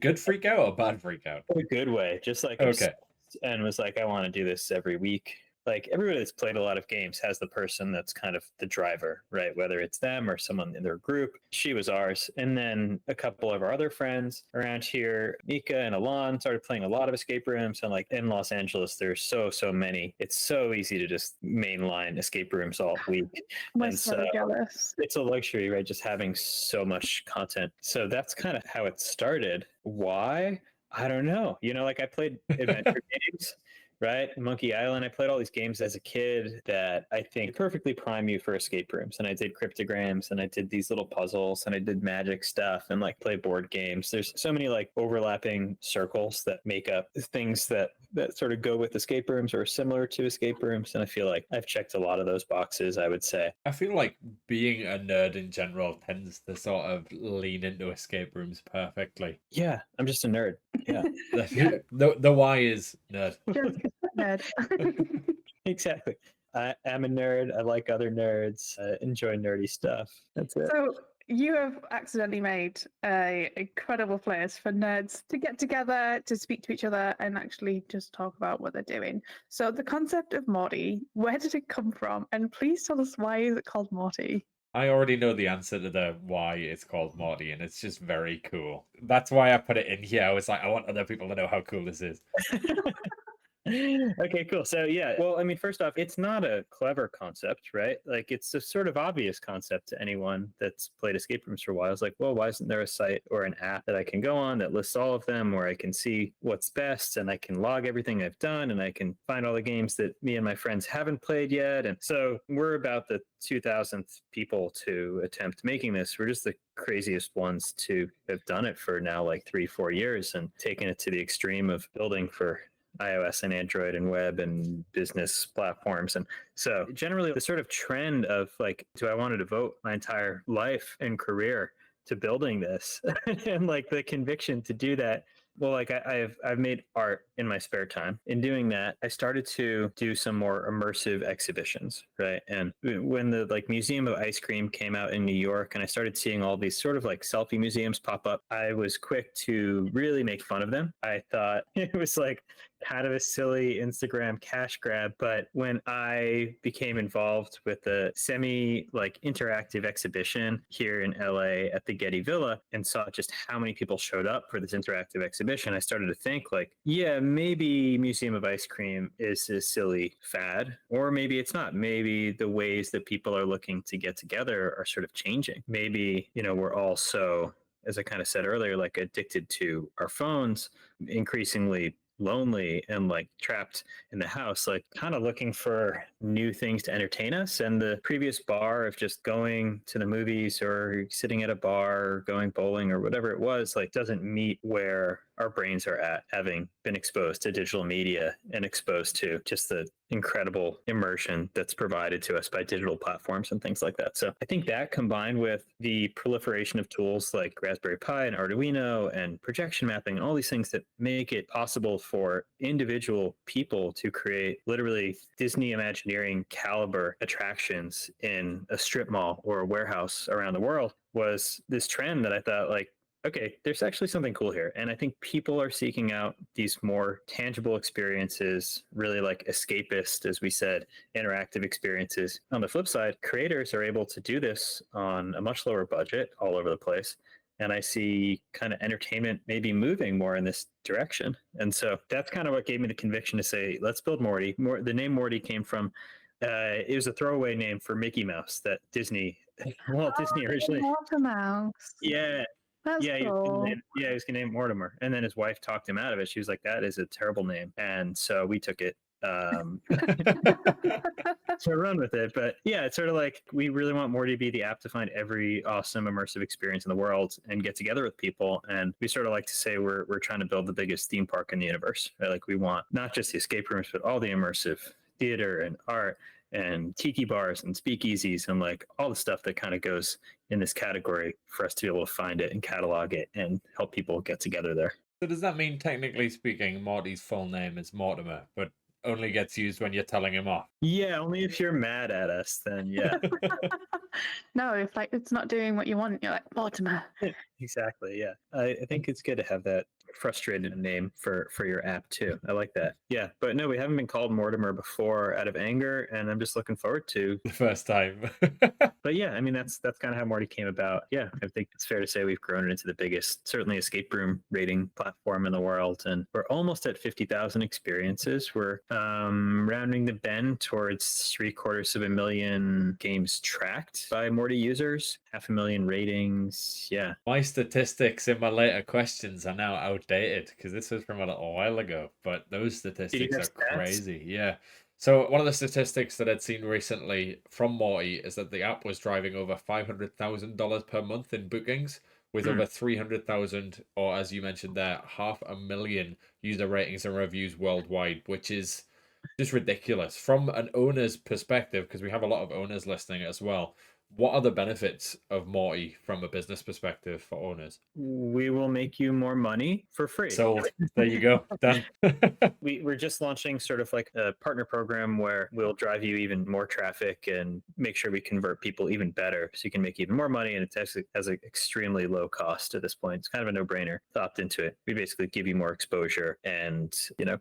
good freak out or bad freak out? In a good way, just like okay, and was like, I want to do this every week. Like everybody that's played a lot of games has the person that's kind of the driver, right? Whether it's them or someone in their group. She was ours. And then a couple of our other friends around here, Mika and Alon, started playing a lot of escape rooms. And like in Los Angeles, there's so many. It's so easy to just mainline escape rooms all week. I'm so jealous. It's a luxury, right? Just having so much content. So that's kind of how it started. Why? I don't know. Like I played adventure games. Right? Monkey Island. I played all these games as a kid that I think perfectly prime you for escape rooms. And I did cryptograms and I did these little puzzles and I did magic stuff and like play board games. There's so many like overlapping circles that make up things that sort of go with escape rooms or are similar to escape rooms. And I feel like I've checked a lot of those boxes, I would say. I feel like being a nerd in general tends to sort of lean into escape rooms perfectly. Yeah, I'm just a nerd. Yeah. The why is nerd. Nerd. Exactly. I am a nerd. I like other nerds. I enjoy nerdy stuff. That's it. So you have accidentally made incredible players for nerds to get together, to speak to each other, and actually just talk about what they're doing. So the concept of Morty, where did it come from? And please tell us, why is it called Morty? I already know the answer to the why it's called Morty, and it's just very cool. That's why I put it in here. I was like, I want other people to know how cool this is. Okay, cool. So yeah, well, I mean, first off, it's not a clever concept, right? Like it's a sort of obvious concept to anyone that's played escape rooms for a while. It's like, well, why isn't there a site or an app that I can go on that lists all of them, where I can see what's best and I can log everything I've done and I can find all the games that me and my friends haven't played yet. And so we're about the 2000th people to attempt making this. We're just the craziest ones to have done it for now like 3-4 years and taken it to the extreme of building for iOS and Android and web and business platforms. And so generally the sort of trend of like, do I want to devote my entire life and career to building this and like the conviction to do that. Well, like I've made art in my spare time. In doing that, I started to do some more immersive exhibitions, right? And when the like Museum of Ice Cream came out in New York, and I started seeing all these sort of like selfie museums pop up, I was quick to really make fun of them. I thought it was like kind of a silly Instagram cash grab, but when I became involved with the semi like interactive exhibition here in LA at the Getty Villa and saw just how many people showed up for this interactive exhibition, I started to think like, yeah, maybe Museum of Ice Cream is a silly fad, or maybe it's not. Maybe the ways that people are looking to get together are sort of changing. Maybe, we're all so, as I kind of said earlier, like addicted to our phones, increasingly lonely and like trapped in the house, like kind of looking for new things to entertain us. And the previous bar of just going to the movies or sitting at a bar or going bowling or whatever it was, like doesn't meet where our brains are at, having been exposed to digital media and exposed to just the incredible immersion that's provided to us by digital platforms and things like that. So I think that combined with the proliferation of tools like Raspberry Pi and Arduino and projection mapping and all these things that make it possible for individual people to create literally Disney Imagineering caliber attractions in a strip mall or a warehouse around the world was this trend that I thought like, okay, there's actually something cool here. And I think people are seeking out these more tangible experiences, really like escapist, as we said, interactive experiences. On the flip side, creators are able to do this on a much lower budget all over the place. And I see kind of entertainment maybe moving more in this direction. And so that's kind of what gave me the conviction to say, let's build Morty. The name Morty came from, it was a throwaway name for Mickey Mouse that Disney, Disney originally. Water mouse. Yeah, That's cool. he was gonna name Mortimer, and then his wife talked him out of it. She was like, "That is a terrible name," and so we took it to run with it. But yeah, it's sort of like we really want Morty to be the app to find every awesome immersive experience in the world and get together with people. And we sort of like to say we're trying to build the biggest theme park in the universe. Right? Like we want not just the escape rooms, but all the immersive theater and art and tiki bars and speakeasies and like all the stuff that kind of goes in this category for us to be able to find it and catalog it and help people get together there. So does that mean, technically speaking, Morty's full name is Mortimer, but only gets used when you're telling him off? Yeah, only if you're mad at us, then yeah. No, if like it's not doing what you want, you're like, Mortimer. Exactly. Yeah. I think it's good to have that frustrated name for your app too. I like that. Yeah. But no, we haven't been called Mortimer before out of anger, and I'm just looking forward to The first time. but yeah, I mean that's kind of how Morty came about. Yeah, I think it's fair to say we've grown it into the biggest, certainly escape room rating platform in the world, and we're almost at 50,000 experiences. We're rounding the bend towards 750,000 games tracked by Morty users, 500,000 ratings. Yeah, My statistics in my later questions are now outdated because this was from a little while ago, but those statistics have are stats? crazy. Yeah. So one of the statistics that I'd seen recently from Morty is that the app was driving over $500,000 per month in bookings, with over 300,000, or as you mentioned there, 500,000 user ratings and reviews worldwide, which is just ridiculous from an owner's perspective, because we have a lot of owners listening as well. What are the benefits of Morty from a business perspective for owners? we will make you more money for free. Sold. There you go. Done. We're just launching sort of like a partner program where we'll drive you even more traffic and make sure we convert people even better so you can make even more money. And it's actually has an extremely low cost at this point. It's kind of a no-brainer to opt into it. We basically give you more exposure and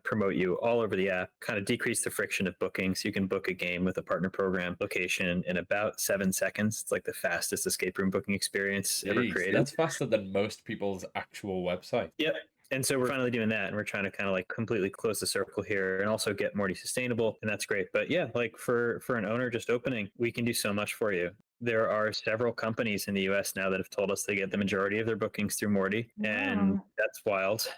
promote you all over the app, kind of decrease the friction of booking so you can book a game with a partner program location in about 7 seconds. It's like the fastest escape room booking experience ever Jeez, created. that's faster than most people's actual website. Yep. And so we're finally doing that, and we're trying to kind of like completely close the circle here and also get Morty sustainable, and that's great. But yeah, like for an owner just opening, we can do so much for you. There are several companies in the US now that have told us they get the majority of their bookings through Morty, and that's wild.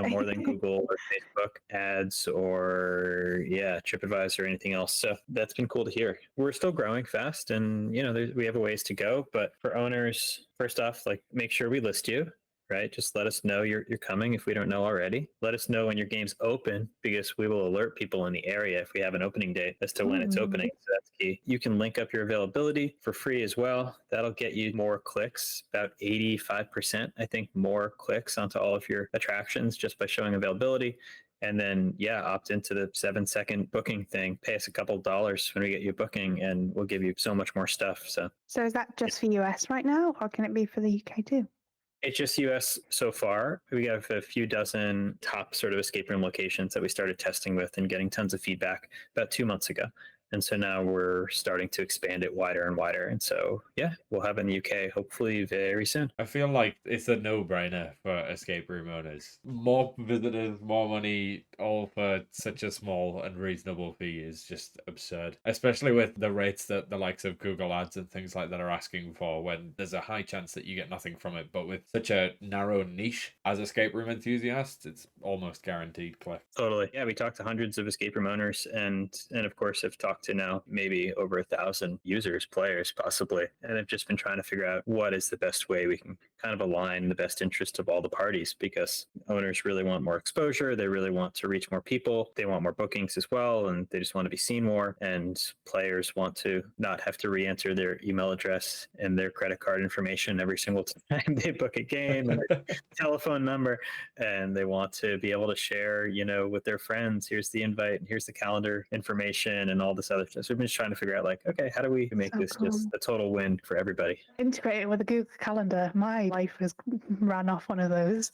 More than Google or Facebook ads or TripAdvisor or anything else. So that's been cool to hear. We're still growing fast, and we have a ways to go. But for owners, first off, like make sure we list you. Right? Just let us know you're coming if we don't know already. Let us know when your game's open because we will alert people in the area if we have an opening date as to when it's opening. So that's key. You can link up your availability for free as well. That'll get you more clicks, about 85%, I think, more clicks onto all of your attractions just by showing availability. And then, opt into the 7-second booking thing. Pay us a couple of dollars when we get you booking, and we'll give you so much more stuff. So is that just for US right now, or can it be for the UK too? It's just US so far. We have a few dozen top sort of escape room locations that we started testing with and getting tons of feedback about 2 months ago. And so now we're starting to expand it wider and wider. And so, yeah, we'll have it in the UK hopefully very soon. I feel like it's a no-brainer for escape room owners. More visitors, more money, all for such a small and reasonable fee is just absurd. Especially with the rates that the likes of Google Ads and things like that are asking for, when there's a high chance that you get nothing from it. But with such a narrow niche as escape room enthusiasts, it's almost guaranteed, Cliff. Totally. Yeah, we talked to hundreds of escape room owners and of course have talked to now maybe over 1,000 users, players possibly. And have just been trying to figure out what is the best way we can kind of align the best interest of all the parties, because owners really want more exposure, they really want to reach more people, they want more bookings as well, and they just want to be seen more. And players want to not have to re-enter their email address and their credit card information every single time they book a game and their telephone number. And they want to be able to share, with their friends, here's the invite and here's the calendar information and all this other stuff. So we've been just trying to figure out, like, okay, how do we make this just a total win for everybody? Integrated with a Google Calendar. My life has ran off one of those.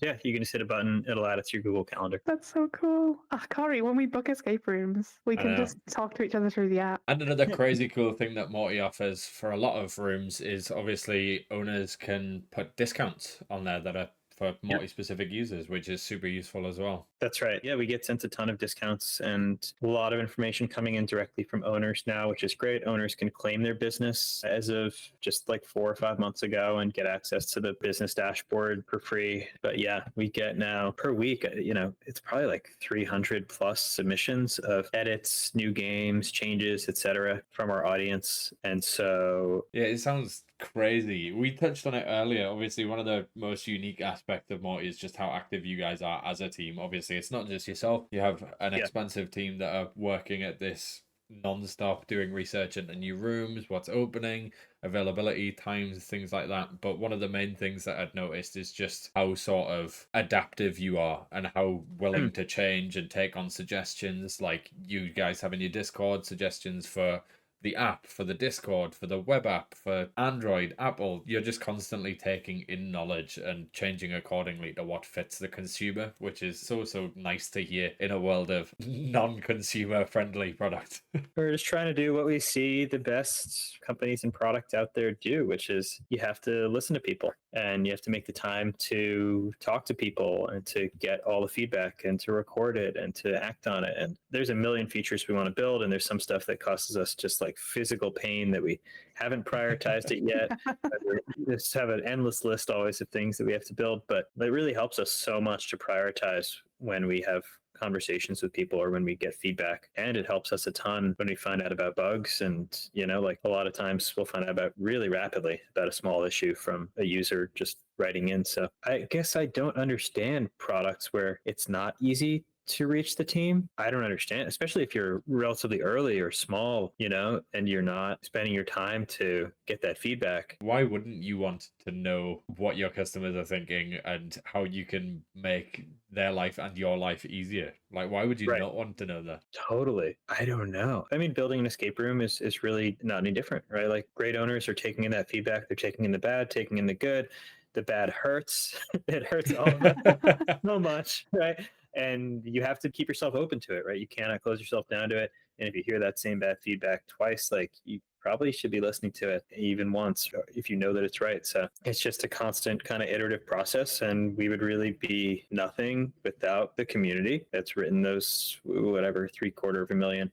Yeah, you can just hit a button, it'll add it to your Google Calendar. That's so cool. Corey, when we book escape rooms, we can just talk to each other through the app. And another crazy cool thing that Morty offers for a lot of rooms is obviously owners can put discounts on there that are for Morty-specific users, which is super useful as well. That's right. Yeah, we get sent a ton of discounts and a lot of information coming in directly from owners now, which is great. Owners can claim their business as of just like 4 or 5 months ago and get access to the business dashboard for free. But yeah, we get now per week, it's probably like 300 plus submissions of edits, new games, changes, etc. from our audience. And so yeah, it sounds crazy. We touched on it earlier. Obviously, one of the most unique aspects of Morty is just how active you guys are as a team. Obviously, it's not just yourself. You have an expansive team that are working at this non-stop, doing research into new rooms, what's opening, availability, times, things like that. But one of the main things that I'd noticed is just how sort of adaptive you are and how willing to change and take on suggestions. Like you guys have in your Discord suggestions for the app, for the Discord, for the web app, for Android, Apple. You're just constantly taking in knowledge and changing accordingly to what fits the consumer, which is so nice to hear in a world of non-consumer friendly product. We're just trying to do what we see the best companies and products out there do, which is you have to listen to people and you have to make the time to talk to people and to get all the feedback and to record it and to act on it. And there's a million features we want to build, and there's some stuff that causes us just like physical pain that we haven't prioritized it yet. We just have an endless list always of things that we have to build, but it really helps us so much to prioritize when we have conversations with people or when we get feedback. And it helps us a ton when we find out about bugs. And, like a lot of times we'll find out about really rapidly about a small issue from a user just writing in. So I guess I don't understand products where it's not easy to reach the team. I don't understand, especially if you're relatively early or small, and you're not spending your time to get that feedback. Why wouldn't you want to know what your customers are thinking and how you can make their life and your life easier? Like, why would you not want to know that? Totally. I don't know. I mean, building an escape room is really not any different, right? Like, great owners are taking in that feedback. They're taking in the bad, taking in the good. The bad hurts. It hurts all of us so much, right? And you have to keep yourself open to it, right? You cannot close yourself down to it. And if you hear that same bad feedback twice, like, you probably should be listening to it even once if you know that it's right. So it's just a constant kind of iterative process, and we would really be nothing without the community that's written those 750,000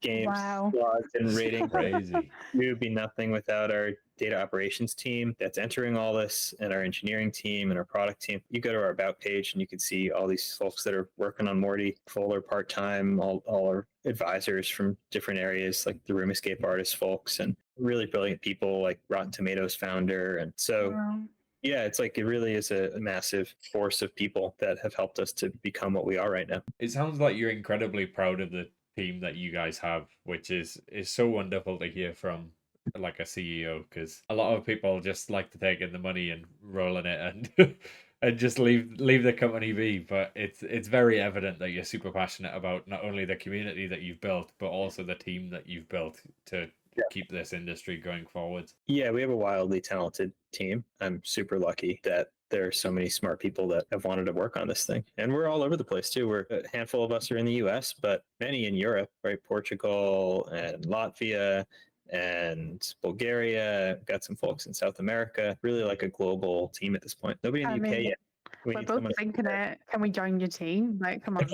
games, blogs, and ratings. Crazy. We would be nothing without our data operations team that's entering all this, and our engineering team and our product team. You go to our about page and you can see all these folks that are working on Morty, full or part-time, all our advisors from different areas, like the room escape artist folks and really brilliant people like Rotten Tomatoes founder. And so yeah, it's like it really is a massive force of people that have helped us to become what we are right now. It sounds like you're incredibly proud of the team that you guys have, which is so wonderful to hear from like a CEO, because a lot of people just like to take in the money and roll in it and and just leave the company be. But it's very evident that you're super passionate about not only the community that you've built, but also the team that you've built to keep this industry going forward. Yeah, we have a wildly talented team. I'm super lucky that there are so many smart people that have wanted to work on this thing. And we're all over the place too. We're a handful of us are in the US, but many in Europe, right? Portugal and Latvia and Bulgaria. Got some folks in South America. Really like a global team at this point. Nobody in the UK yet. We're both thinking it. Can we join your team? Like, come on.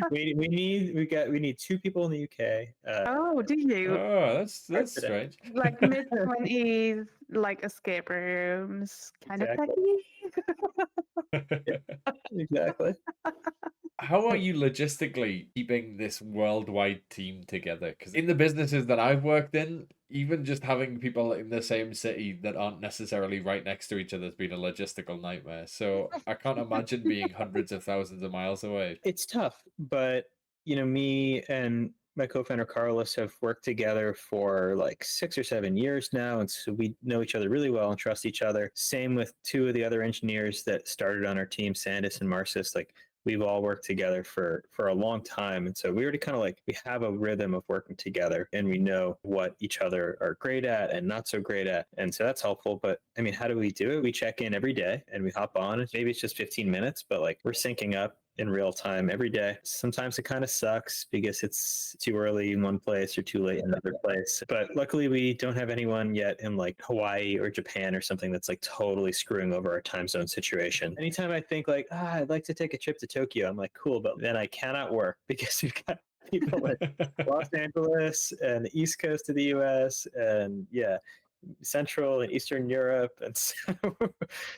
we need 2 people in the UK. Oh, do you? Oh, that's strange. Like mid-20s, like escape rooms, kind Exactly. of techy. Exactly. How are you logistically keeping this worldwide team together? Because in the businesses that I've worked in, even just having people in the same city that aren't necessarily right next to each other has been a logistical nightmare. So I can't imagine being hundreds of thousands of miles away. It's tough, but me and my co-founder Carlos have worked together for like 6 or 7 years now, and so we know each other really well and trust each other. Same with 2 of the other engineers that started on our team, Sandus and Marcis. Like, we've all worked together for a long time, and so we already kind of like, we have a rhythm of working together, and we know what each other are great at and not so great at, and so that's helpful. But I mean, how do we do it? We check in every day and we hop on, and maybe it's just 15 minutes, but like, we're syncing up in real time every day. Sometimes it kind of sucks because it's too early in one place or too late in another place. But luckily, we don't have anyone yet in like Hawaii or Japan or something that's like totally screwing over our time zone situation. Anytime I think like, I'd like to take a trip to Tokyo, I'm like, cool, but then I cannot work because we've got people in Los Angeles and the East Coast of the US and Central and Eastern Europe, and so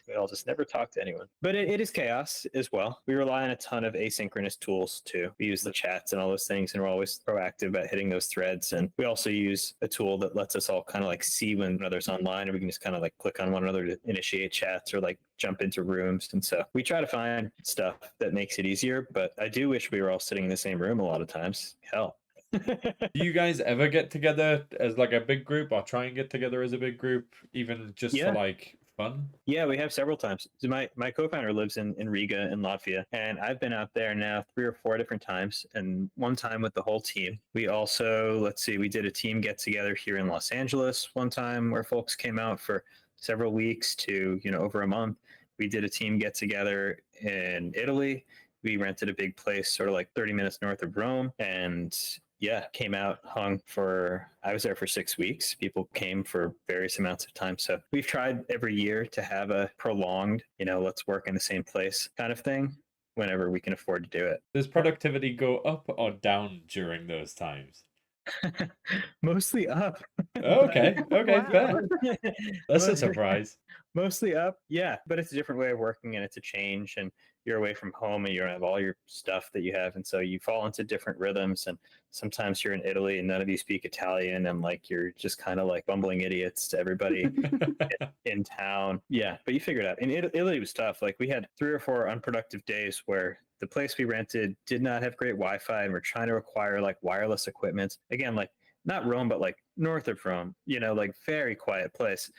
we all just never talk to anyone. But it is chaos as well. We rely on a ton of asynchronous tools too. We use the chats and all those things, and we're always proactive about hitting those threads. And we also use a tool that lets us all kind of like see when another's online, and we can just kind of like click on one another to initiate chats or like jump into rooms. And so we try to find stuff that makes it easier. But I do wish we were all sitting in the same room a lot of times. Hell. Do you guys ever get together as like a big group, or try and get together as a big group, even just for like fun? Yeah, we have several times. So my co-founder lives in Riga in Latvia, and I've been out there now 3 or 4 different times, and one time with the whole team. We also, we did a team get together here in Los Angeles one time where folks came out for several weeks to, over a month. We did a team get together in Italy. We rented a big place sort of like 30 minutes north of Rome, and came out, I was there for 6 weeks. People came for various amounts of time. So we've tried every year to have a prolonged, let's work in the same place kind of thing whenever we can afford to do it. Does productivity go up or down during those times? Mostly up. Okay, Wow. fair. That's a surprise. Mostly up, yeah, but it's a different way of working, and it's a change, and you're away from home and you don't have all your stuff that you have, and so you fall into different rhythms. And sometimes you're in Italy and none of you speak Italian, and like you're just kind of like bumbling idiots to everybody in town. Yeah, but you figure it out. And Italy was tough. Like, we had 3 or 4 unproductive days where the place we rented did not have great Wi-Fi, and we're trying to acquire like wireless equipment. Again, like not Rome, but like north of Rome, like very quiet place.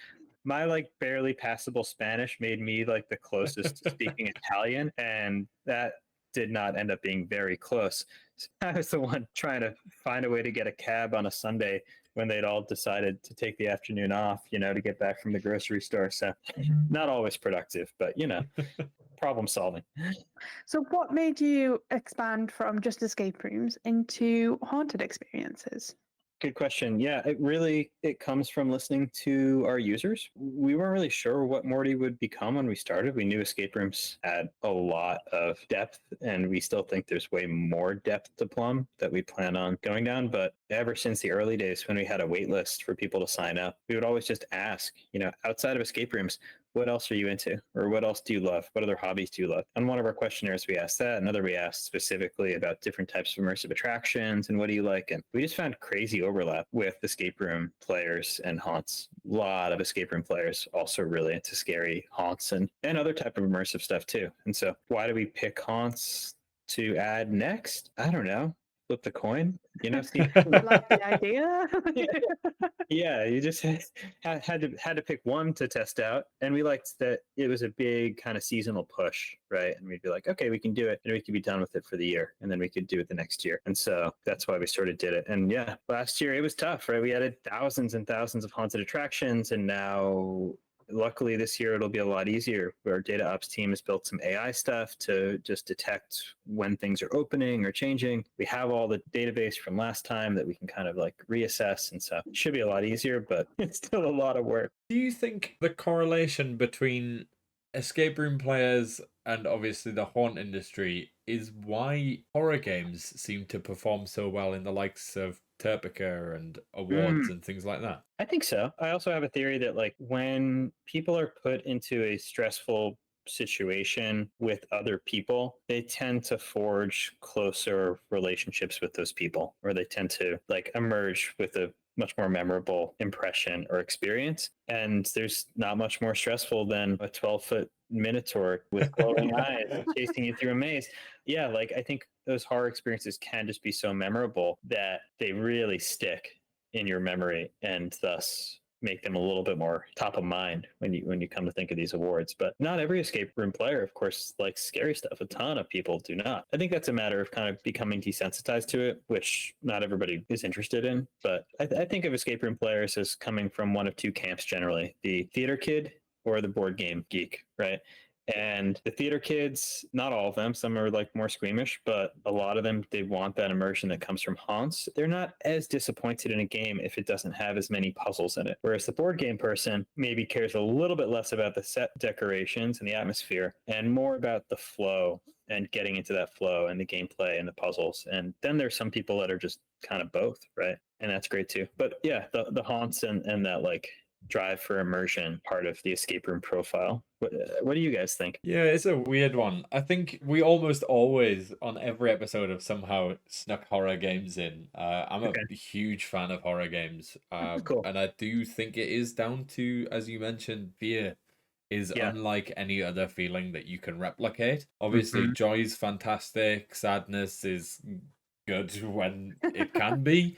My like barely passable Spanish made me like the closest to speaking Italian, and that did not end up being very close. So I was the one trying to find a way to get a cab on a Sunday when they'd all decided to take the afternoon off, to get back from the grocery store. So not always productive, but problem solving. So what made you expand from just escape rooms into haunted experiences? Good question. Yeah, it comes from listening to our users. We weren't really sure what Morty would become when we started. We knew escape rooms had a lot of depth, and we still think there's way more depth to plumb that we plan on going down. But ever since the early days when we had a wait list for people to sign up, we would always just ask, outside of escape rooms, what else are you into? Or what else do you love? What other hobbies do you love? On one of our questionnaires, we asked that. Another, we asked specifically about different types of immersive attractions and what do you like? And we just found crazy overlap with escape room players and haunts. A lot of escape room players also really into scary haunts and other type of immersive stuff too. And so why do we pick haunts to add next? I don't know. flip the coin. You know, see, I like the idea. yeah, you just had to pick one to test out, and we liked that it was a big kind of seasonal push, right? And we'd be like, okay, we can do it, and we could be done with it for the year, and then we could do it the next year. And so that's why we sort of did it. And yeah, last year it was tough, right? We added thousands and thousands of haunted attractions, and now luckily this year it'll be a lot easier. Our data ops team has built some AI stuff to just detect when things are opening or changing. We have all the database from last time that we can kind of like reassess, and so it should be a lot easier, but it's still a lot of work. Do you think the correlation between escape room players and obviously the haunt industry is why horror games seem to perform so well in the likes of Turpica and awards and things like that? I think so. I also have a theory that like when people are put into a stressful situation with other people, they tend to forge closer relationships with those people, or they tend to like emerge with a much more memorable impression or experience. And there's not much more stressful than a 12-foot minotaur with glowing eyes chasing you through a maze. Yeah, like I think those horror experiences can just be so memorable that they really stick in your memory, and thus make them a little bit more top of mind when you come to think of these awards. But not every escape room player, of course, likes scary stuff. A ton of people do not. I think that's a matter of kind of becoming desensitized to it, which not everybody is interested in. But I think of escape room players as coming from one of two camps generally: the theater kid or the board game geek, right? And the theater kids, not all of them, some are like more squeamish, but a lot of them, they want that immersion that comes from haunts. They're not as disappointed in a game if it doesn't have as many puzzles in it. Whereas the board game person maybe cares a little bit less about the set decorations and the atmosphere and more about the flow and getting into that flow and the gameplay and the puzzles. And then there's some people that are just kind of both, right? And that's great too. But yeah, the haunts and that like drive for immersion part of the escape room profile. What do you guys think? Yeah, it's a weird one. I think we almost always, on every episode, have somehow snuck horror games in. I'm a huge fan of horror games. Cool. And I do think it is down to, as you mentioned, fear is unlike any other feeling that you can replicate. Obviously, joy's fantastic, sadness is good when it can be,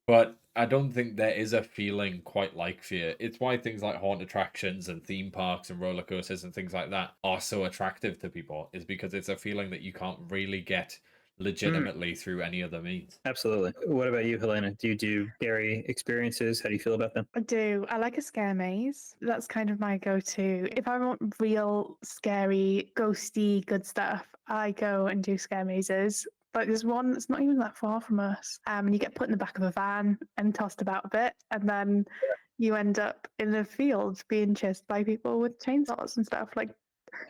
but I don't think there is a feeling quite like fear. It's why things like haunt attractions and theme parks and roller coasters and things like that are so attractive to people, is because it's a feeling that you can't really get legitimately through any other means. Absolutely. What about you, Helena? Do you do scary experiences? How do you feel about them? I do. I like a scare maze. That's kind of my go-to. If I want real, scary, ghosty, good stuff, I go and do scare mazes. But there's one that's not even that far from us. And you get put in the back of a van and tossed about a bit, and then you end up in a field being chased by people with chainsaws and stuff. Like,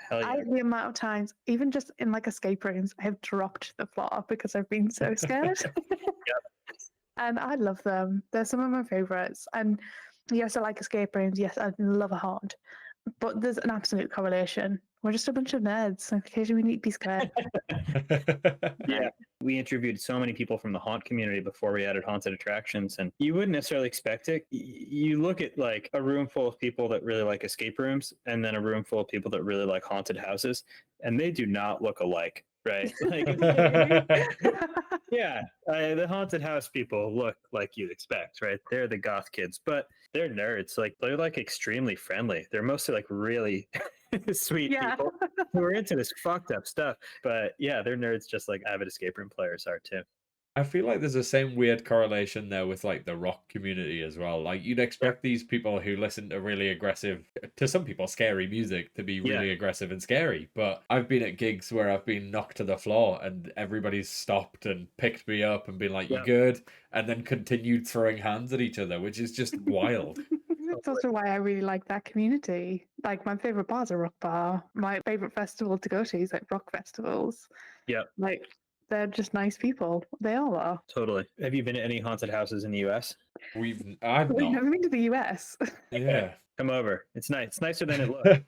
Hell yeah. the amount of times, even just in like escape rooms, I have dropped the floor because I've been so scared. And I love them. They're some of my favorites. And yes, I like escape rooms. Yes, I love a haunt. But there's an absolute correlation. We're just a bunch of nerds. Occasionally we need to be scared. Yeah. We interviewed so many people from the haunt community before we added haunted attractions, and you wouldn't necessarily expect it. You look at like a room full of people that really like escape rooms, and then a room full of people that really like haunted houses, and they do not look alike, right? Like, yeah, the haunted house people look like you'd expect, right? They're the goth kids, but they're nerds. Like, they're like extremely friendly. They're mostly like really sweet people who are into this fucked up stuff. But yeah, they're nerds just like avid escape room players are too. I feel like there's the same weird correlation there with like the rock community as well. Like, you'd expect these people who listen to really aggressive, to some people scary music, to be really aggressive and scary. But I've been at gigs where I've been knocked to the floor and everybody's stopped and picked me up and been like, "You good?" and then continued throwing hands at each other, which is just wild. That's also why I really like that community. Like, my favorite bar's a rock bar. My favorite festival to go to is like rock festivals. Yeah. Like, they're just nice people. They all are. Totally. Have you been to any haunted houses in the US? I've We've not. never been to the US. Yeah. Come over. It's nice. It's nicer than it looks.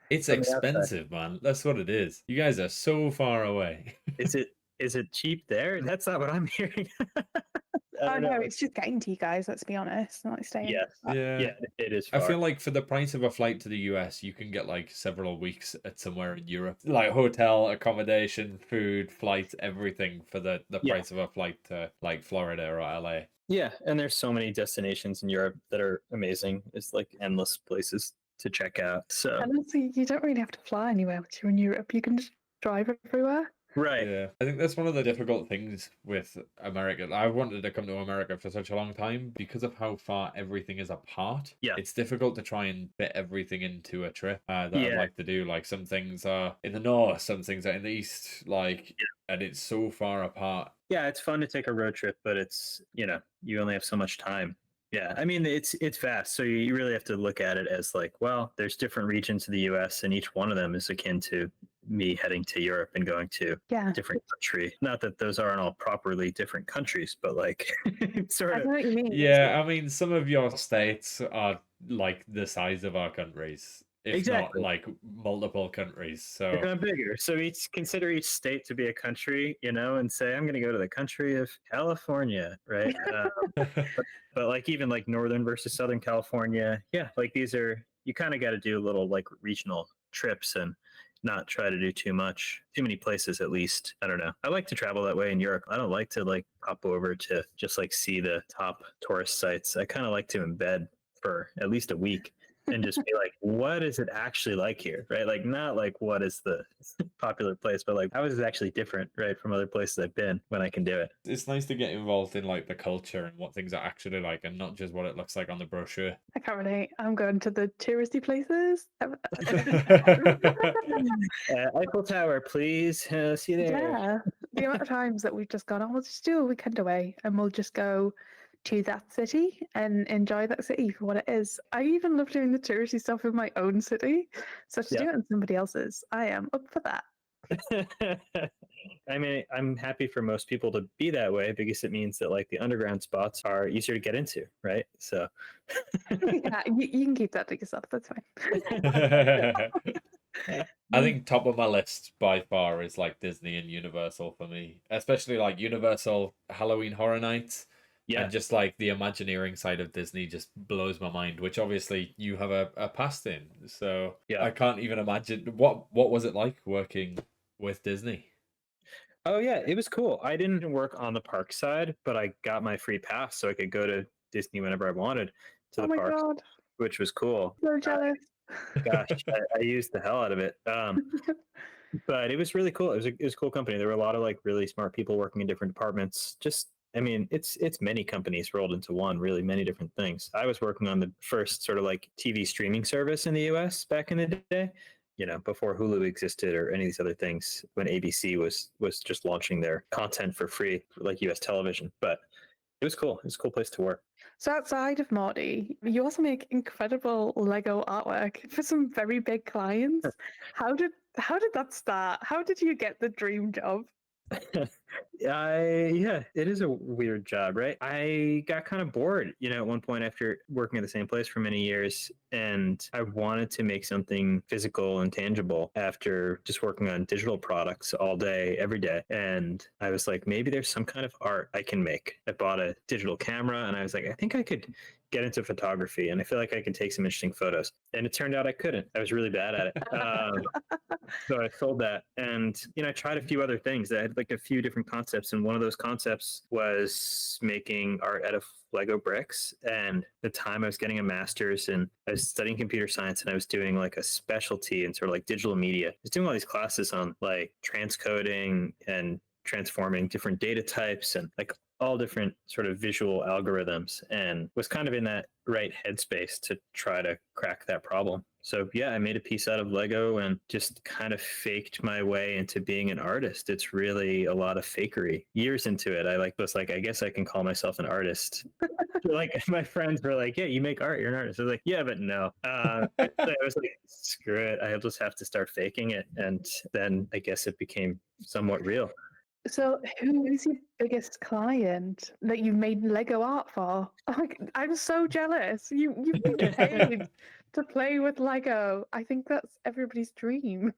It's expensive, man. That's what it is. You guys are so far away. Is it cheap there? That's not what I'm hearing. I Oh don't no, know. it's just getting to you guys. Let's be honest. Not staying. Yes. Yeah. Yeah, it is I far. feel like for the price of a flight to the US, you can get like several weeks at somewhere in Europe. Like hotel, accommodation, food, flight, everything for the Yeah. price of a flight to like Florida or LA. Yeah, and there's so many destinations in Europe that are amazing. It's like endless places to check out. So And also, you don't really have to fly anywhere once you're in Europe. You can just drive everywhere. right. Yeah, I think that's one of the difficult things with America. I wanted to come to America for such a long time because of how far everything is apart. Yeah. It's difficult to try and fit everything into a trip that I'd Yeah. like to do. Like some things are in the north, some things are in the east, like, and it's so far apart. Yeah, it's fun to take a road trip, but it's, you only have so much time. Yeah, I mean it's vast, so you really have to look at it as like, well, there's different regions of the U.S. and each one of them is akin to me heading to Europe and going to Yeah. a different country. Not that those aren't all properly different countries, but like sort I of. know what you mean. Yeah, I mean, some of your states are like the size of our countries, if Exactly. not like multiple countries. They're So kind of bigger. So consider each state to be a country, and say, I'm going to go to the country of California, right? But like even like Northern versus Southern California, yeah, like these are, you kind of got to do little like regional trips and not try to do too many places at least. I don't know. I like to travel that way in Europe. I don't like to like pop over to just like see the top tourist sites. I kind of like to embed for at least a week and just be like, what is it actually like here, right? Like not like what is the popular place, but like how is it actually different, right, from other places I've been when I can do it. it's nice to get involved in like the culture and what things are actually like and not just what it looks like on the brochure. I can't relate. I'm going to the touristy places. Eiffel Tower, please. See you there. Yeah. The amount of times that we've just gone, oh, we'll just do a weekend away and we'll just go to that city and enjoy that city for what it is. I even love doing the touristy stuff in my own city. So to Yeah. do it in somebody else's, I am up for that. I mean, I'm happy for most people to be that way because it means that like the underground spots are easier to get into, right? So Yeah, you can keep that to yourself. That's fine. I think top of my list by far is like Disney and Universal for me, especially like Universal Halloween Horror Nights. yeah, And just like the Imagineering side of Disney just blows my mind, which obviously you have a past in. So Yeah. I can't even imagine what was it like working with Disney? Oh yeah, it was cool. I didn't work on the park side, but I got my free pass so I could go to Disney whenever I wanted to Oh the my parks, god, which was cool. so jealous. Gosh, I used the hell out of it. But it was really cool. It was a cool company. There were a lot of like really smart people working in different departments. Just, I mean, it's many companies rolled into one, really many different things. I was working on the first sort of like TV streaming service in the US back in the day, before Hulu existed or any of these other things, when ABC was just launching their content for free, for like US television. But it was cool. It was a cool place to work. So outside of Morty, you also make incredible Lego artwork for some very big clients. How did that start? How did you get the dream job? Yeah, it is a weird job, right? I got kind of bored, at one point after working at the same place for many years, and I wanted to make something physical and tangible after just working on digital products all day, every day. And I was like, maybe there's some kind of art I can make. I bought a digital camera and I was like, I think I could get into photography and I feel like I can take some interesting photos. And it turned out I couldn't. I was really bad at it. So I sold that, and I tried a few other things. I had like a few different concepts, and one of those concepts was making art out of Lego bricks. And at the time I was getting a master's and I was studying computer science, and I was doing like a specialty in sort of like digital media. I was doing all these classes on like transcoding and transforming different data types and like all different sort of visual algorithms, and was kind of in that right headspace to try to crack that problem. So yeah, I made a piece out of Lego and just kind of faked my way into being an artist. It's really a lot of fakery. Years into it, I was like, I guess I can call myself an artist. Like my friends were like, yeah, you make art, you're an artist. I was like, yeah, but no. I was like, screw it. I just have to start faking it. And then I guess it became somewhat real. So who is your biggest client that you've made Lego art for? I'm so jealous. You've been paid to play with Lego. I think that's everybody's dream.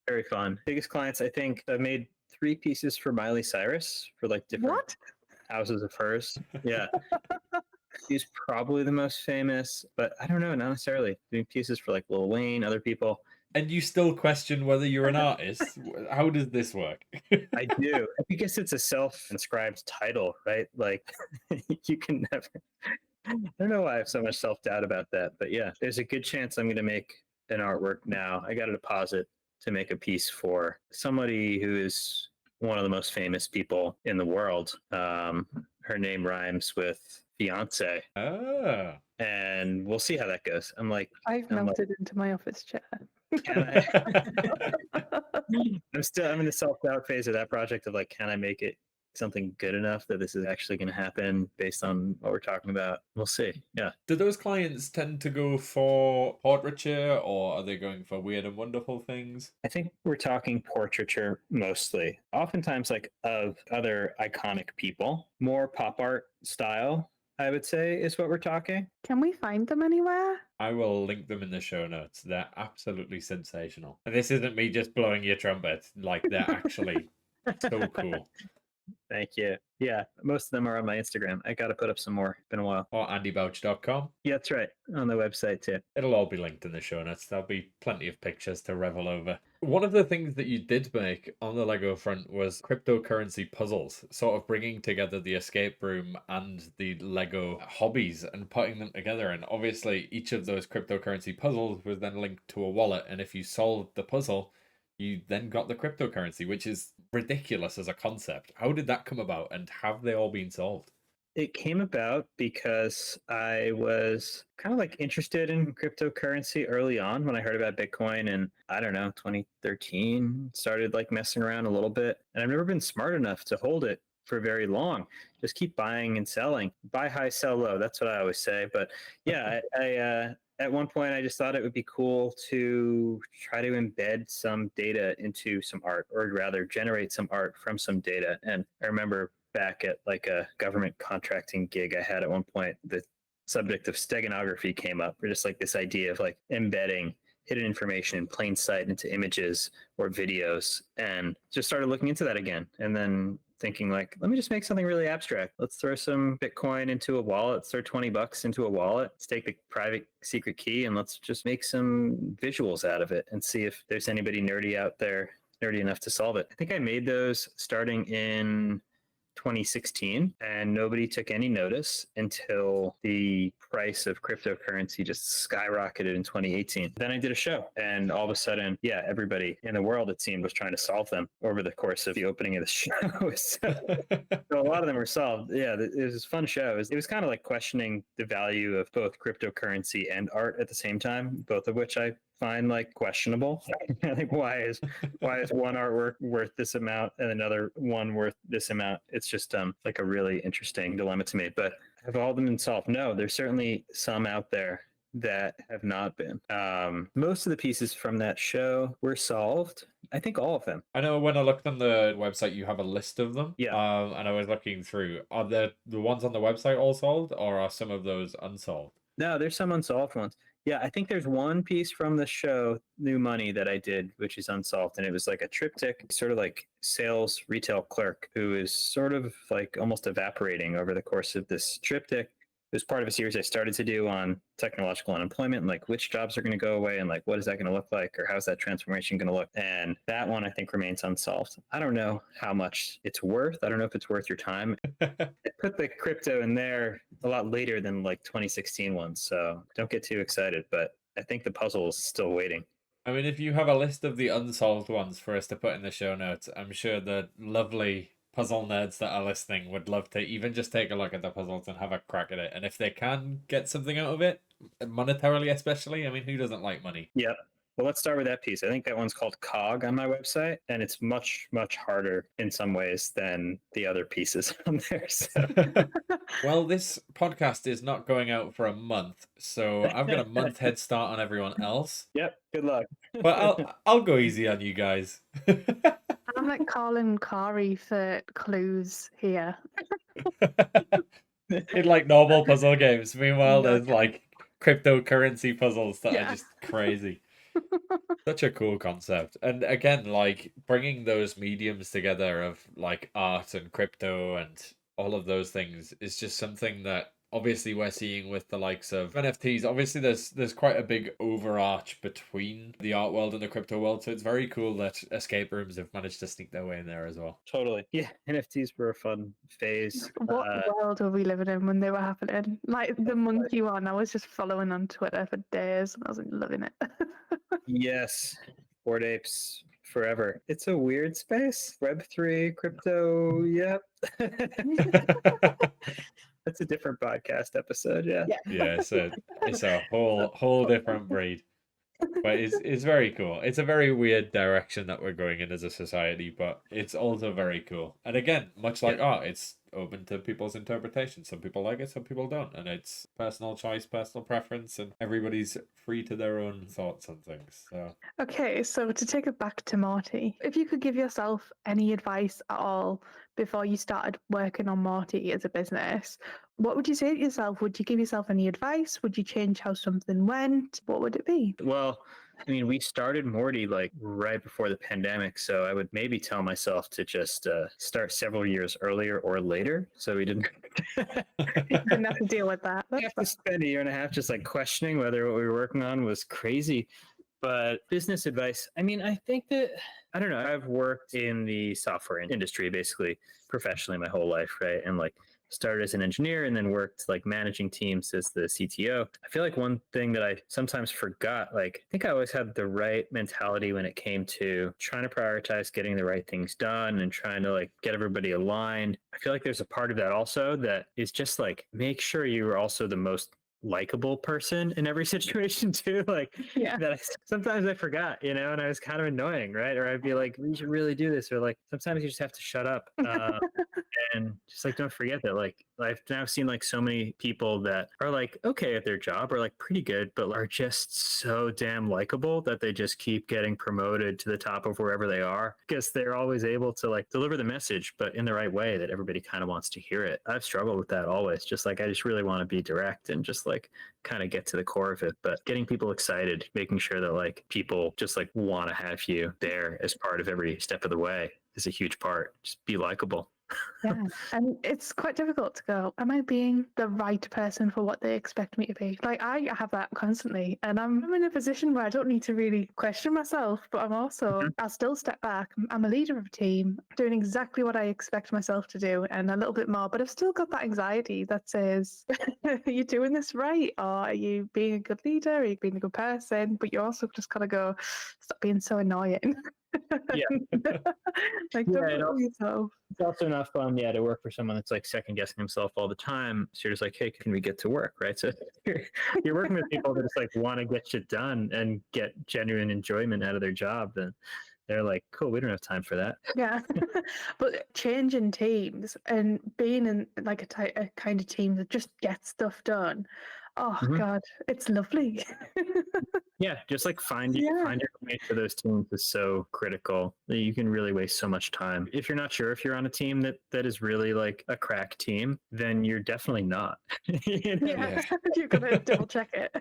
Very fun. Biggest clients, I think I made 3 pieces for Miley Cyrus for like different What? houses of hers. Yeah. He's probably the most famous, but I don't know, not necessarily. Doing pieces for like Lil Wayne, other people. And you still question whether you're an artist? How does this work? I do. I guess it's a self-inscribed title, right? Like you can never. I don't know why I have so much self-doubt about that, but yeah, there's a good chance I'm going to make an artwork now. I got a deposit to make a piece for somebody who is one of the most famous people in the world. Her name rhymes with fiance, Oh. and we'll see how that goes. I've melted into my office chair. Can I? I'm in the self-doubt phase of that project of like, can I make it something good enough that this is actually going to happen based on what we're talking about? We'll see. Yeah. Do those clients tend to go for portraiture, or are they going for weird and wonderful things? I think we're talking portraiture mostly. Oftentimes, like of other iconic people, more pop art style, I would say, is what we're talking. Can we find them anywhere? I will link them in the show notes. They're absolutely sensational. And this isn't me just blowing your trumpet. Like, they're actually so cool. Thank you. Yeah, most of them are on my Instagram. I got to put up some more. It's been a while. Or andybauch.com. Yeah, that's right. On the website too. It'll all be linked in the show notes. There'll be plenty of pictures to revel over. One of the things that you did make on the Lego front was cryptocurrency puzzles, sort of bringing together the escape room and the Lego hobbies and putting them together. And obviously, each of those cryptocurrency puzzles was then linked to a wallet. And if you solved the puzzle, you then got the cryptocurrency, which is ridiculous as a concept. How did that come about, and have they all been solved? It came about because I was kind of like interested in cryptocurrency early on when I heard about Bitcoin in, I don't know, 2013, started like messing around a little bit. And I've never been smart enough to hold it for very long. Just keep buying and selling. Buy high, sell low. That's what I always say. But yeah, I at one point I just thought it would be cool to try to embed some data into some art, or rather generate some art from some data. And I remember back at like a government contracting gig I had at one point, the subject of steganography came up, or just like this idea of like embedding hidden information in plain sight into images or videos, and just started looking into that again. And then thinking like, let me just make something really abstract. Let's throw some Bitcoin into a wallet. Let's throw $20 into a wallet. Let's take the private secret key and let's just make some visuals out of it and see if there's anybody nerdy out there, nerdy enough to solve it. I think I made those starting in 2016, and nobody took any notice until the price of cryptocurrency just skyrocketed in 2018. Then I did a show, and all of a sudden, yeah, everybody in the world, it seemed, was trying to solve them over the course of the opening of the show. So a lot of them were solved. Yeah, it was a fun show. It was kind of like questioning the value of both cryptocurrency and art at the same time, both of which I find like questionable. Like why is one artwork worth this amount and another one worth this amount? It's just like a really interesting dilemma to me. But have all of them been solved? No, there's certainly some out there that have not been. Most of the pieces from that show were solved. I think all of them. I know when I looked on the website, you have a list of them. Yeah. And I was looking through. Are the ones on the website all solved, or are some of those unsolved? No, there's some unsolved ones. Yeah, I think there's one piece from the show, New Money, that I did, which is unsolved. And it was like a triptych, sort of like sales retail clerk who is sort of like almost evaporating over the course of this triptych. It was part of a series I started to do on technological unemployment, and like which jobs are going to go away and like what is that going to look like, or how's that transformation going to look. And that one I think remains unsolved. I don't know how much it's worth. I don't know if it's worth your time. I put the crypto in there a lot later than like 2016 ones, so don't get too excited, but I think the puzzle is still waiting. I mean, if you have a list of the unsolved ones for us to put in the show notes, I'm sure the lovely puzzle nerds that are listening would love to even just take a look at the puzzles and have a crack at it. And if they can get something out of it, monetarily especially, I mean, who doesn't like money? Yep. Well, let's start with that piece. I think that one's called Cog on my website, and it's much, much harder in some ways than the other pieces on there. So. Well, this podcast is not going out for a month, so I've got a month head start on everyone else. Yep. Good luck. But I'll go easy on you guys. I'm like Colin Kari for clues here. In like normal puzzle games. Meanwhile, there's like cryptocurrency puzzles that are just crazy. Such a cool concept. And again, like bringing those mediums together of like art and crypto and all of those things is just something that obviously we're seeing with the likes of NFTs. Obviously, there's quite a big overarch between the art world and the crypto world, so it's very cool that escape rooms have managed to sneak their way in there as well. Totally. Yeah, NFTs were a fun phase. What world were we living in when they were happening? Like the monkey one, I was just following on Twitter for days and I was loving it. Yes, Bored Apes forever. It's a weird space. Web3, crypto, yep. That's a different podcast episode, yeah. Yeah, it's a whole different breed. But it's very cool. It's a very weird direction that we're going in as a society, but it's also very cool. And again, much like art, it's open to people's interpretation. Some people like it, some people don't, and it's personal choice, personal preference, and everybody's free to their own thoughts on things. So Okay, so to take it back to Morty, if you could give yourself any advice at all before you started working on Morty as a business, what would you say to yourself? Would you give yourself any advice? Would you change how something went? What would it be? Well, I mean, we started Morty like right before the pandemic, so I would maybe tell myself to just start several years earlier or later, so we didn't Didn't have to deal with that. we have to spend a year and a half just like questioning whether what we were working on was crazy. But business advice, I mean, I think that, I don't know, I've worked in the software industry basically professionally my whole life, right? And like started as an engineer and then worked like managing teams as the CTO. I feel like one thing that I sometimes forgot, like I think I always had the right mentality when it came to trying to prioritize getting the right things done and trying to like get everybody aligned. I feel like there's a part of that also that is just like make sure you are also the most likable person in every situation too. Like sometimes I forgot, you know, and I was kind of annoying, right? Or I'd be like, we should really do this, or like sometimes you just have to shut up. And just like don't forget that like I've now seen like so many people that are like okay at their job or like pretty good but are just so damn likable that they just keep getting promoted to the top of wherever they are because they're always able to like deliver the message but in the right way that everybody kind of wants to hear it. I've struggled with that always, just like I just really want to be direct and just like kind of get to the core of it, but getting people excited, making sure that like people just like want to have you there as part of every step of the way is a huge part. Just be likable. Yeah, and it's quite difficult to go, am I being the right person for what they expect me to be? Like, I have that constantly, and I'm in a position where I don't need to really question myself, but I'm also, I'll still step back. I'm a leader of a team, doing exactly what I expect myself to do, and a little bit more, but I've still got that anxiety that says, are you doing this right? Or are you being a good leader? Are you being a good person? But you also just gotta go, stop being so annoying. Yeah. Like, don't put yourself. It's also not fun, to work for someone that's like second guessing himself all the time. So you're just like, hey, can we get to work, right? So you're working with people that just like want to get shit done and get genuine enjoyment out of their job. Then they're like, cool, we don't have time for that. Yeah, but changing teams and being in like a kind of team that just gets stuff done. Oh God, it's lovely. Yeah, just like find your way to those teams is so critical. You can really waste so much time. If you're not sure if you're on a team that is really like a crack team, then you're definitely not. You know? You've got to double check it.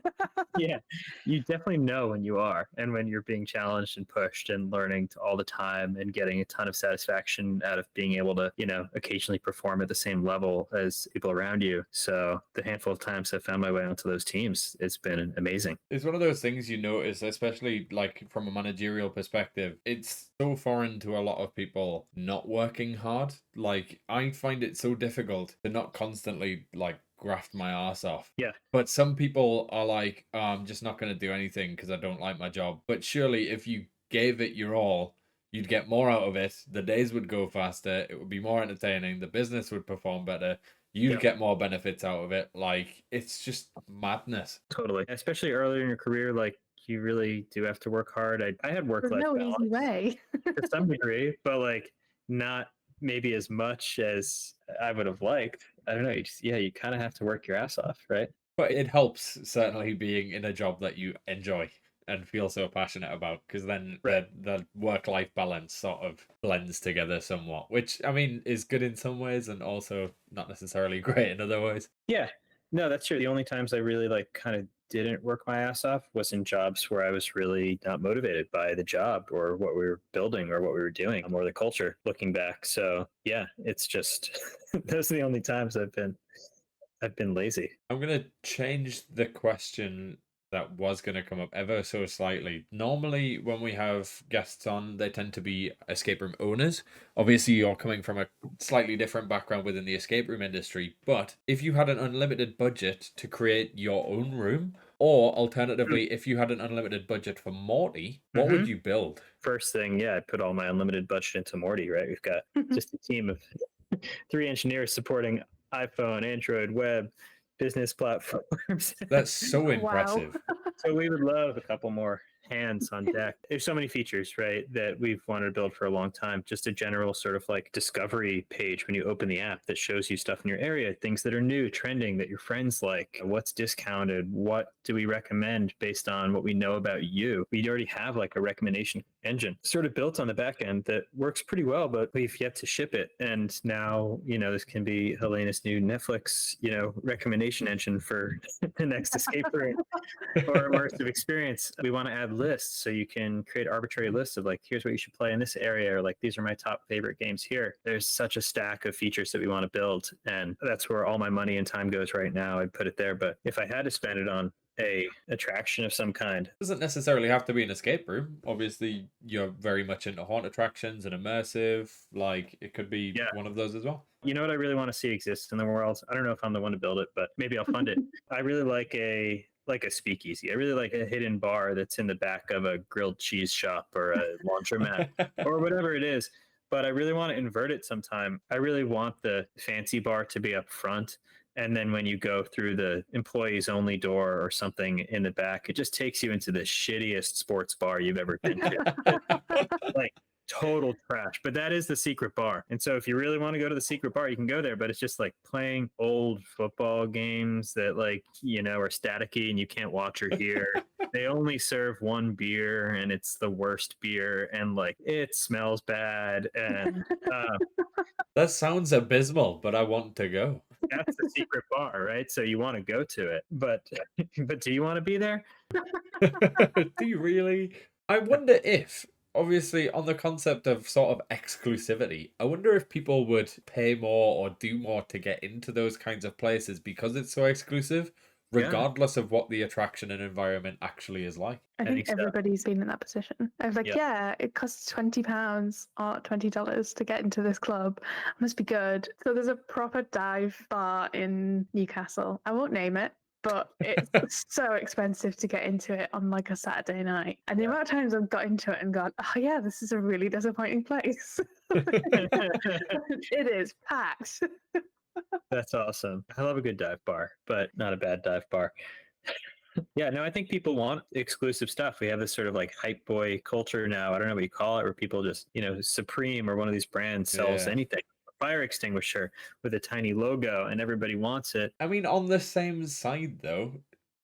Yeah, you definitely know when you are and when you're being challenged and pushed and learning all the time and getting a ton of satisfaction out of being able to, occasionally perform at the same level as people around you. So the handful of times I've found my way onto those teams, it's been amazing. It's one of those things you notice, especially like from a managerial perspective. It's so foreign to a lot of people not working hard. Like I find it so difficult to not constantly like graft my ass off. Yeah. But some people are like, oh, I'm just not going to do anything because I don't like my job. But surely if you gave it your all, you'd get more out of it. The days would go faster. It would be more entertaining. The business would perform better. You'd get more benefits out of it. Like, it's just madness. Totally. Especially earlier in your career, like, you really do have to work hard. I had work-life balance easy way. to some degree, but, like, not maybe as much as I would have liked. I don't know. You kind of have to work your ass off, right? But it helps, certainly, being in a job that you enjoy and feel so passionate about, because then the work-life balance sort of blends together somewhat, which I mean is good in some ways and also not necessarily great in other ways. Yeah, no, that's true. The only times I really like kind of didn't work my ass off was in jobs where I was really not motivated by the job or what we were building or what we were doing or the culture looking back. So yeah, it's just those are the only times I've been lazy. I'm going to change the question that was going to come up ever so slightly. Normally, when we have guests on, they tend to be escape room owners. Obviously, you're coming from a slightly different background within the escape room industry. But if you had an unlimited budget to create your own room, or alternatively, if you had an unlimited budget for Morty, what would you build? First thing, yeah, I put all my unlimited budget into Morty, right? We've got just a team of 3 engineers supporting iPhone, Android, web, business platforms. That's so Wow. impressive. So we would love a couple more hands on deck. There's so many features, right, that we've wanted to build for a long time. Just a general sort of like discovery page when you open the app that shows you stuff in your area, things that are new, trending, that your friends like, what's discounted, what do we recommend based on what we know about you. We already have like a recommendation engine sort of built on the back end that works pretty well, but we've yet to ship it. And now, this can be Helena's new Netflix, recommendation engine for the next escape room or immersive experience. We want to add lists so you can create arbitrary lists of like, here's what you should play in this area, or like, these are my top favorite games here. There's such a stack of features that we want to build, and that's where all my money and time goes right now. I'd put it there. But if I had to spend it on a attraction of some kind, Doesn't necessarily have to be an escape room. Obviously, you're very much into haunt attractions and immersive. Like, it could be one of those as well. You know what I really want to see exist in the world? I don't know if I'm the one to build it, but maybe I'll fund it. I really like a speakeasy. I really like a hidden bar that's in the back of a grilled cheese shop or a laundromat or whatever it is. But I really want to invert it sometime. I really want the fancy bar to be up front. And then when you go through the employees only door or something in the back, it just takes you into the shittiest sports bar you've ever been to. Like, total trash, but that is the secret bar. And so if you really want to go to the secret bar, you can go there, but it's just like playing old football games that like, are staticky and you can't watch or hear. They only serve one beer and it's the worst beer and like it smells bad. And that sounds abysmal, but I want to go. That's the secret bar, right? So you want to go to it, but do you want to be there? Do you really? I wonder if, obviously, on the concept of sort of exclusivity, I wonder if people would pay more or do more to get into those kinds of places because it's so exclusive, regardless of what the attraction and environment actually is like. I think everybody's been in that position. I was like, it costs £20 or $20 to get into this club. It must be good. So there's a proper dive bar in Newcastle. I won't name it, but it's so expensive to get into it on like a Saturday night. And the amount of times I've got into it and gone, oh yeah, this is a really disappointing place. It is packed. That's awesome. I love a good dive bar, but not a bad dive bar. Yeah, no, I think people want exclusive stuff. We have this sort of like hype boy culture now. I don't know what you call it, where people just, Supreme or one of these brands sells anything. A fire extinguisher with a tiny logo and everybody wants it. I mean, on the same side though,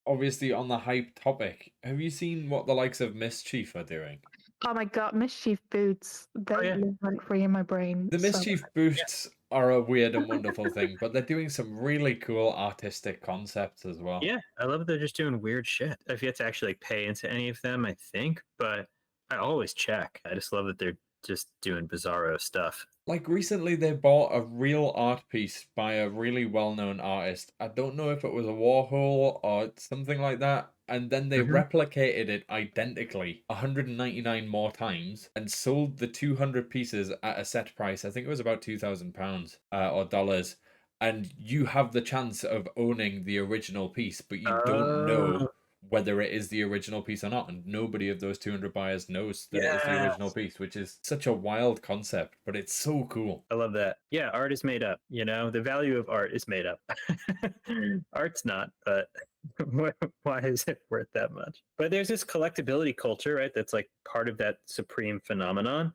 obviously on the hype topic, have you seen what the likes of Mischief are doing? Oh my god, Mischief boots. They went free in my brain. The Mischief boots are a weird and wonderful thing, but they're doing some really cool artistic concepts as well. Yeah, I love that they're just doing weird shit. I've yet to actually pay into any of them, I think, but I always check. I just love that they're just doing bizarro stuff. Like recently they bought a real art piece by a really well-known artist. I don't know if it was a Warhol or something like that. And then they replicated it identically 199 more times and sold the 200 pieces at a set price. I think it was about £2,000 or dollars. And you have the chance of owning the original piece, but you don't know whether it is the original piece or not. And nobody of those 200 buyers knows that it is the original piece, which is such a wild concept, but it's so cool. I love that. Yeah, art is made up. The value of art is made up. Art's not, but why is it worth that much? But there's this collectability culture, right? That's like part of that Supreme phenomenon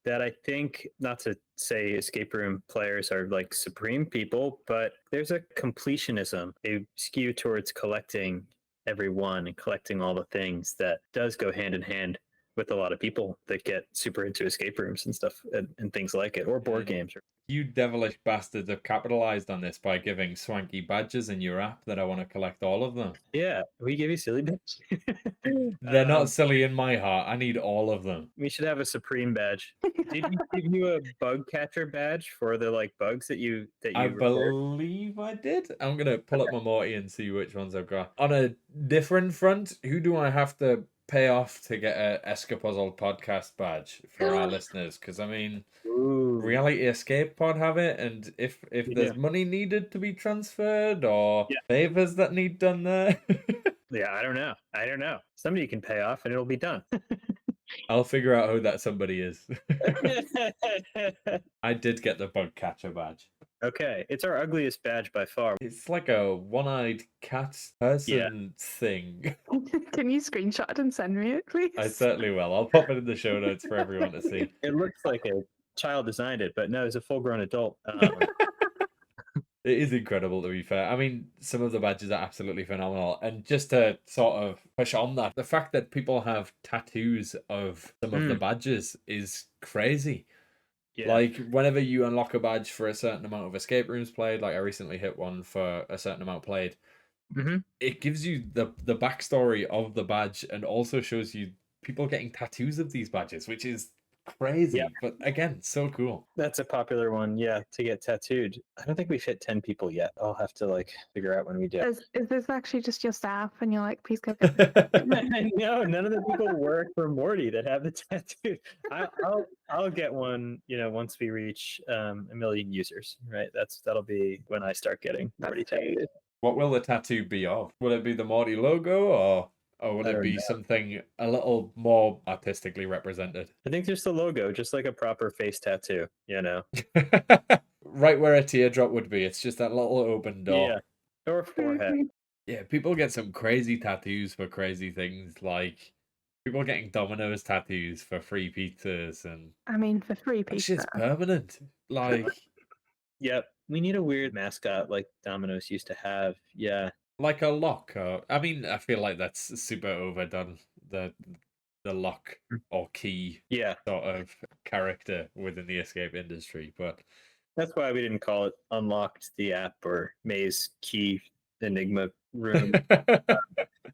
that I think, not to say escape room players are like Supreme people, but there's a completionism, a skew towards collecting everyone and collecting all the things that does go hand in hand with a lot of people that get super into escape rooms and stuff and things like it, or board games. You devilish bastards have capitalized on this by giving swanky badges in your app that I want to collect all of them. Yeah, we give you silly badge. They're not silly in my heart. I need all of them. We should have a supreme badge. Did we give you a bug catcher badge for the like bugs that you I repaired? believe I did. I'm gonna pull up my Morty and see which ones I've got. On a different front, who do I have to pay off to get a ESCAPUZZLED podcast badge for our listeners? Because I mean, Ooh, Reality Escape Pod have it, and if there's money needed to be transferred or Yeah. favors that need done there, yeah, I don't know. Somebody can pay off and it'll be done. I'll figure out who that somebody is. I did get the bug catcher badge. Okay, it's our ugliest badge by far. It's like a one-eyed cat person thing. Can you screenshot it and send me it, please? I certainly will. I'll pop it in the show notes for everyone to see. It looks like a child designed it, but no, it's a full-grown adult. It is incredible, to be fair. I mean, some of the badges are absolutely phenomenal. And just to sort of push on that, the fact that people have tattoos of some of the badges is crazy. Yeah. Like, whenever you unlock a badge for a certain amount of escape rooms played, like I recently hit one for a certain amount played, it gives you the backstory of the badge and also shows you people getting tattoos of these badges, which is crazy. Yeah. But again, so cool. That's a popular one, yeah, to get tattooed. I don't think we've hit 10 people yet. I'll have to like figure out when we do. Is this actually just your staff and you're like, please go? No, none of the people work for Morty that have the tattoo. I'll get one, once we reach 1 million users, right? That'll be when I start getting Morty tattooed. What will the tattoo be of? Will it be the Morty logo or will I it don't be know. something a little more artistically represented? I think just the logo, just like a proper face tattoo, Right where a teardrop would be. It's just that little open door. Yeah. Or forehead. Yeah, people get some crazy tattoos for crazy things, like people getting Domino's tattoos for free pizzas and I mean, for free that pizza. shit's permanent. Like, Yep. We need a weird mascot like Domino's used to have. Yeah. like a lock. I mean, I feel like that's super overdone. The lock or key Yeah. sort of character within the escape industry, but That's why we didn't call it Unlocked the App or Maze Key Enigma Room.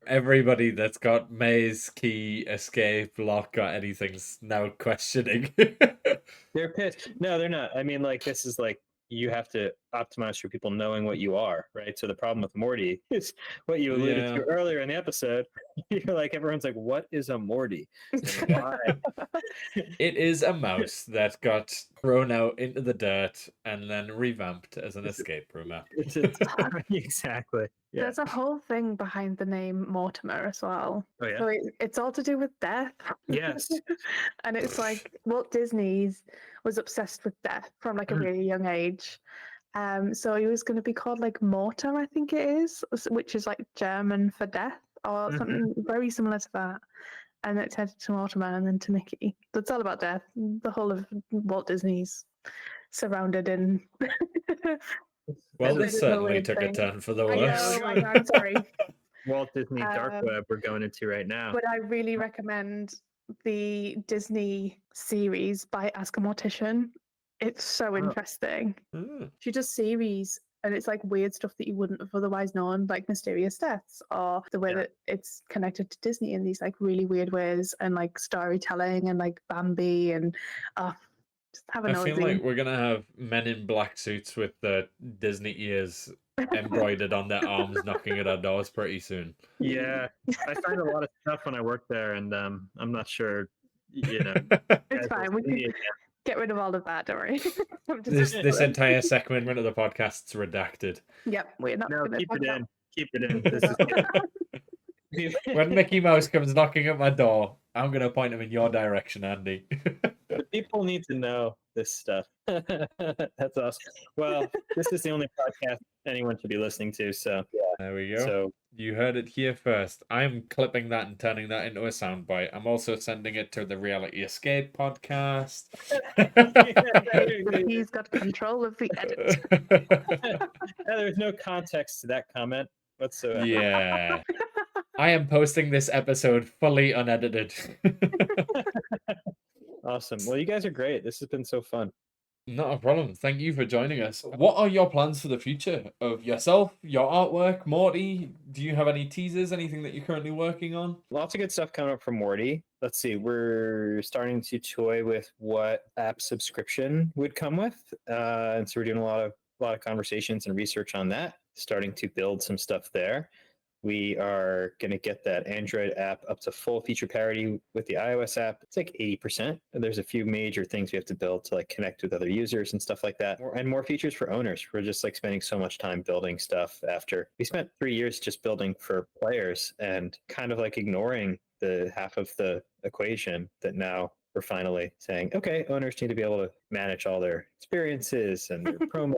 everybody that's got maze, key, escape, lock, or anything's now questioning. They're pissed. No, they're not. I mean, like, this is like, you have to optimize for people knowing what you are, right? So the problem with Morty is what you alluded to earlier in the episode. You're like, everyone's like, what is a Morty? And why? It is a mouse that got thrown out into the dirt and then revamped as an escape room app. Exactly. Yeah. There's a whole thing behind the name Mortimer as well. Oh, yeah? So it's all to do with death. Yes. And it's like Walt Disney was obsessed with death from like a really young age. So he was going to be called like Mortar, I think it is, which is like German for death or something very similar to that. And it turned to Mortimer and then to Mickey. So it's all about death. The whole of Walt Disney's surrounded in. Well, It's this a certainly weird took a thing. turn for the I worse. know, I'm sorry. Walt Disney Dark Web we're going into right now. But I really recommend the Disney series by Ask a Mortician. It's so interesting. She does series and it's like weird stuff that you wouldn't have otherwise known, like mysterious deaths or the way that it's connected to Disney in these like really weird ways and like storytelling and like Bambi and just have a I nosy. feel like we're gonna have men in black suits with the Disney ears embroidered on their arms knocking at our doors pretty soon. Yeah, I find a lot of stuff when I work there, and I'm not sure, It's fine. We can get rid of all of that. Don't worry. This entire segment of the podcast's redacted. Yep, we're not. No, gonna keep talk it about- in. Keep it in. This is When Mickey Mouse comes knocking at my door, I'm gonna point him in your direction, Andy. People need to know this stuff. That's awesome. Well, this is the only podcast anyone should be listening to, so There we go. So You heard it here first. I'm clipping that and turning that into a soundbite. I'm also sending it to the Reality Escape podcast. He's got control of the edit. there's no context to that comment whatsoever. Yeah. I am posting this episode fully unedited. Awesome. Well, you guys are great. This has been so fun. Not a problem. Thank you for joining us. What are your plans for the future of yourself, your artwork, Morty? Do you have any teasers, anything that you're currently working on? Lots of good stuff coming up from Morty. Let's see, we're starting to toy with what app subscription would come with, and so we're doing a lot of conversations and research on that. Starting to build some stuff there. We are going to get that Android app up to full feature parity with the iOS app. It's like 80%. And there's a few major things we have to build to like connect with other users and stuff like that. And more features for owners. We're just like spending so much time building stuff after we spent 3 years just building for players and kind of like ignoring the half of the equation that now we're finally saying, okay, owners need to be able to manage all their experiences and their promos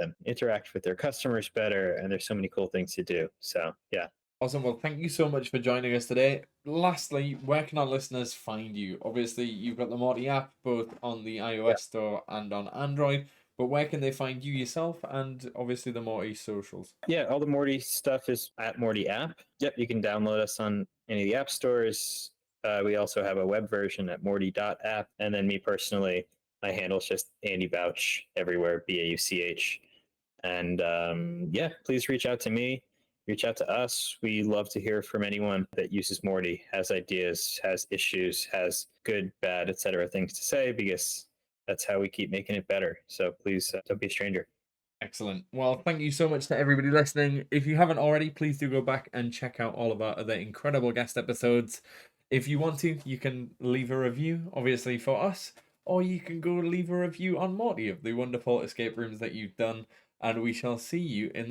and interact with their customers better. And there's so many cool things to do. So, yeah. Awesome. Well, thank you so much for joining us today. Lastly, where can our listeners find you? Obviously, you've got the Morty app both on the iOS store and on Android, but where can they find you yourself and obviously the Morty socials? Yeah, all the Morty stuff is at Morty app. Yep, you can download us on any of the app stores. We also have a web version at morty.app. And then me personally, my handle's just Andy Bauch everywhere, Bauch. And yeah, please reach out to me, reach out to us. We love to hear from anyone that uses Morty, has ideas, has issues, has good, bad, etc. things to say, because that's how we keep making it better. So please don't be a stranger. Excellent. Well, thank you so much to everybody listening. If you haven't already, please do go back and check out all of our other incredible guest episodes. If you want to, you can leave a review, obviously, for us, or you can go leave a review on Morty of the wonderful escape rooms that you've done, and we shall see you in the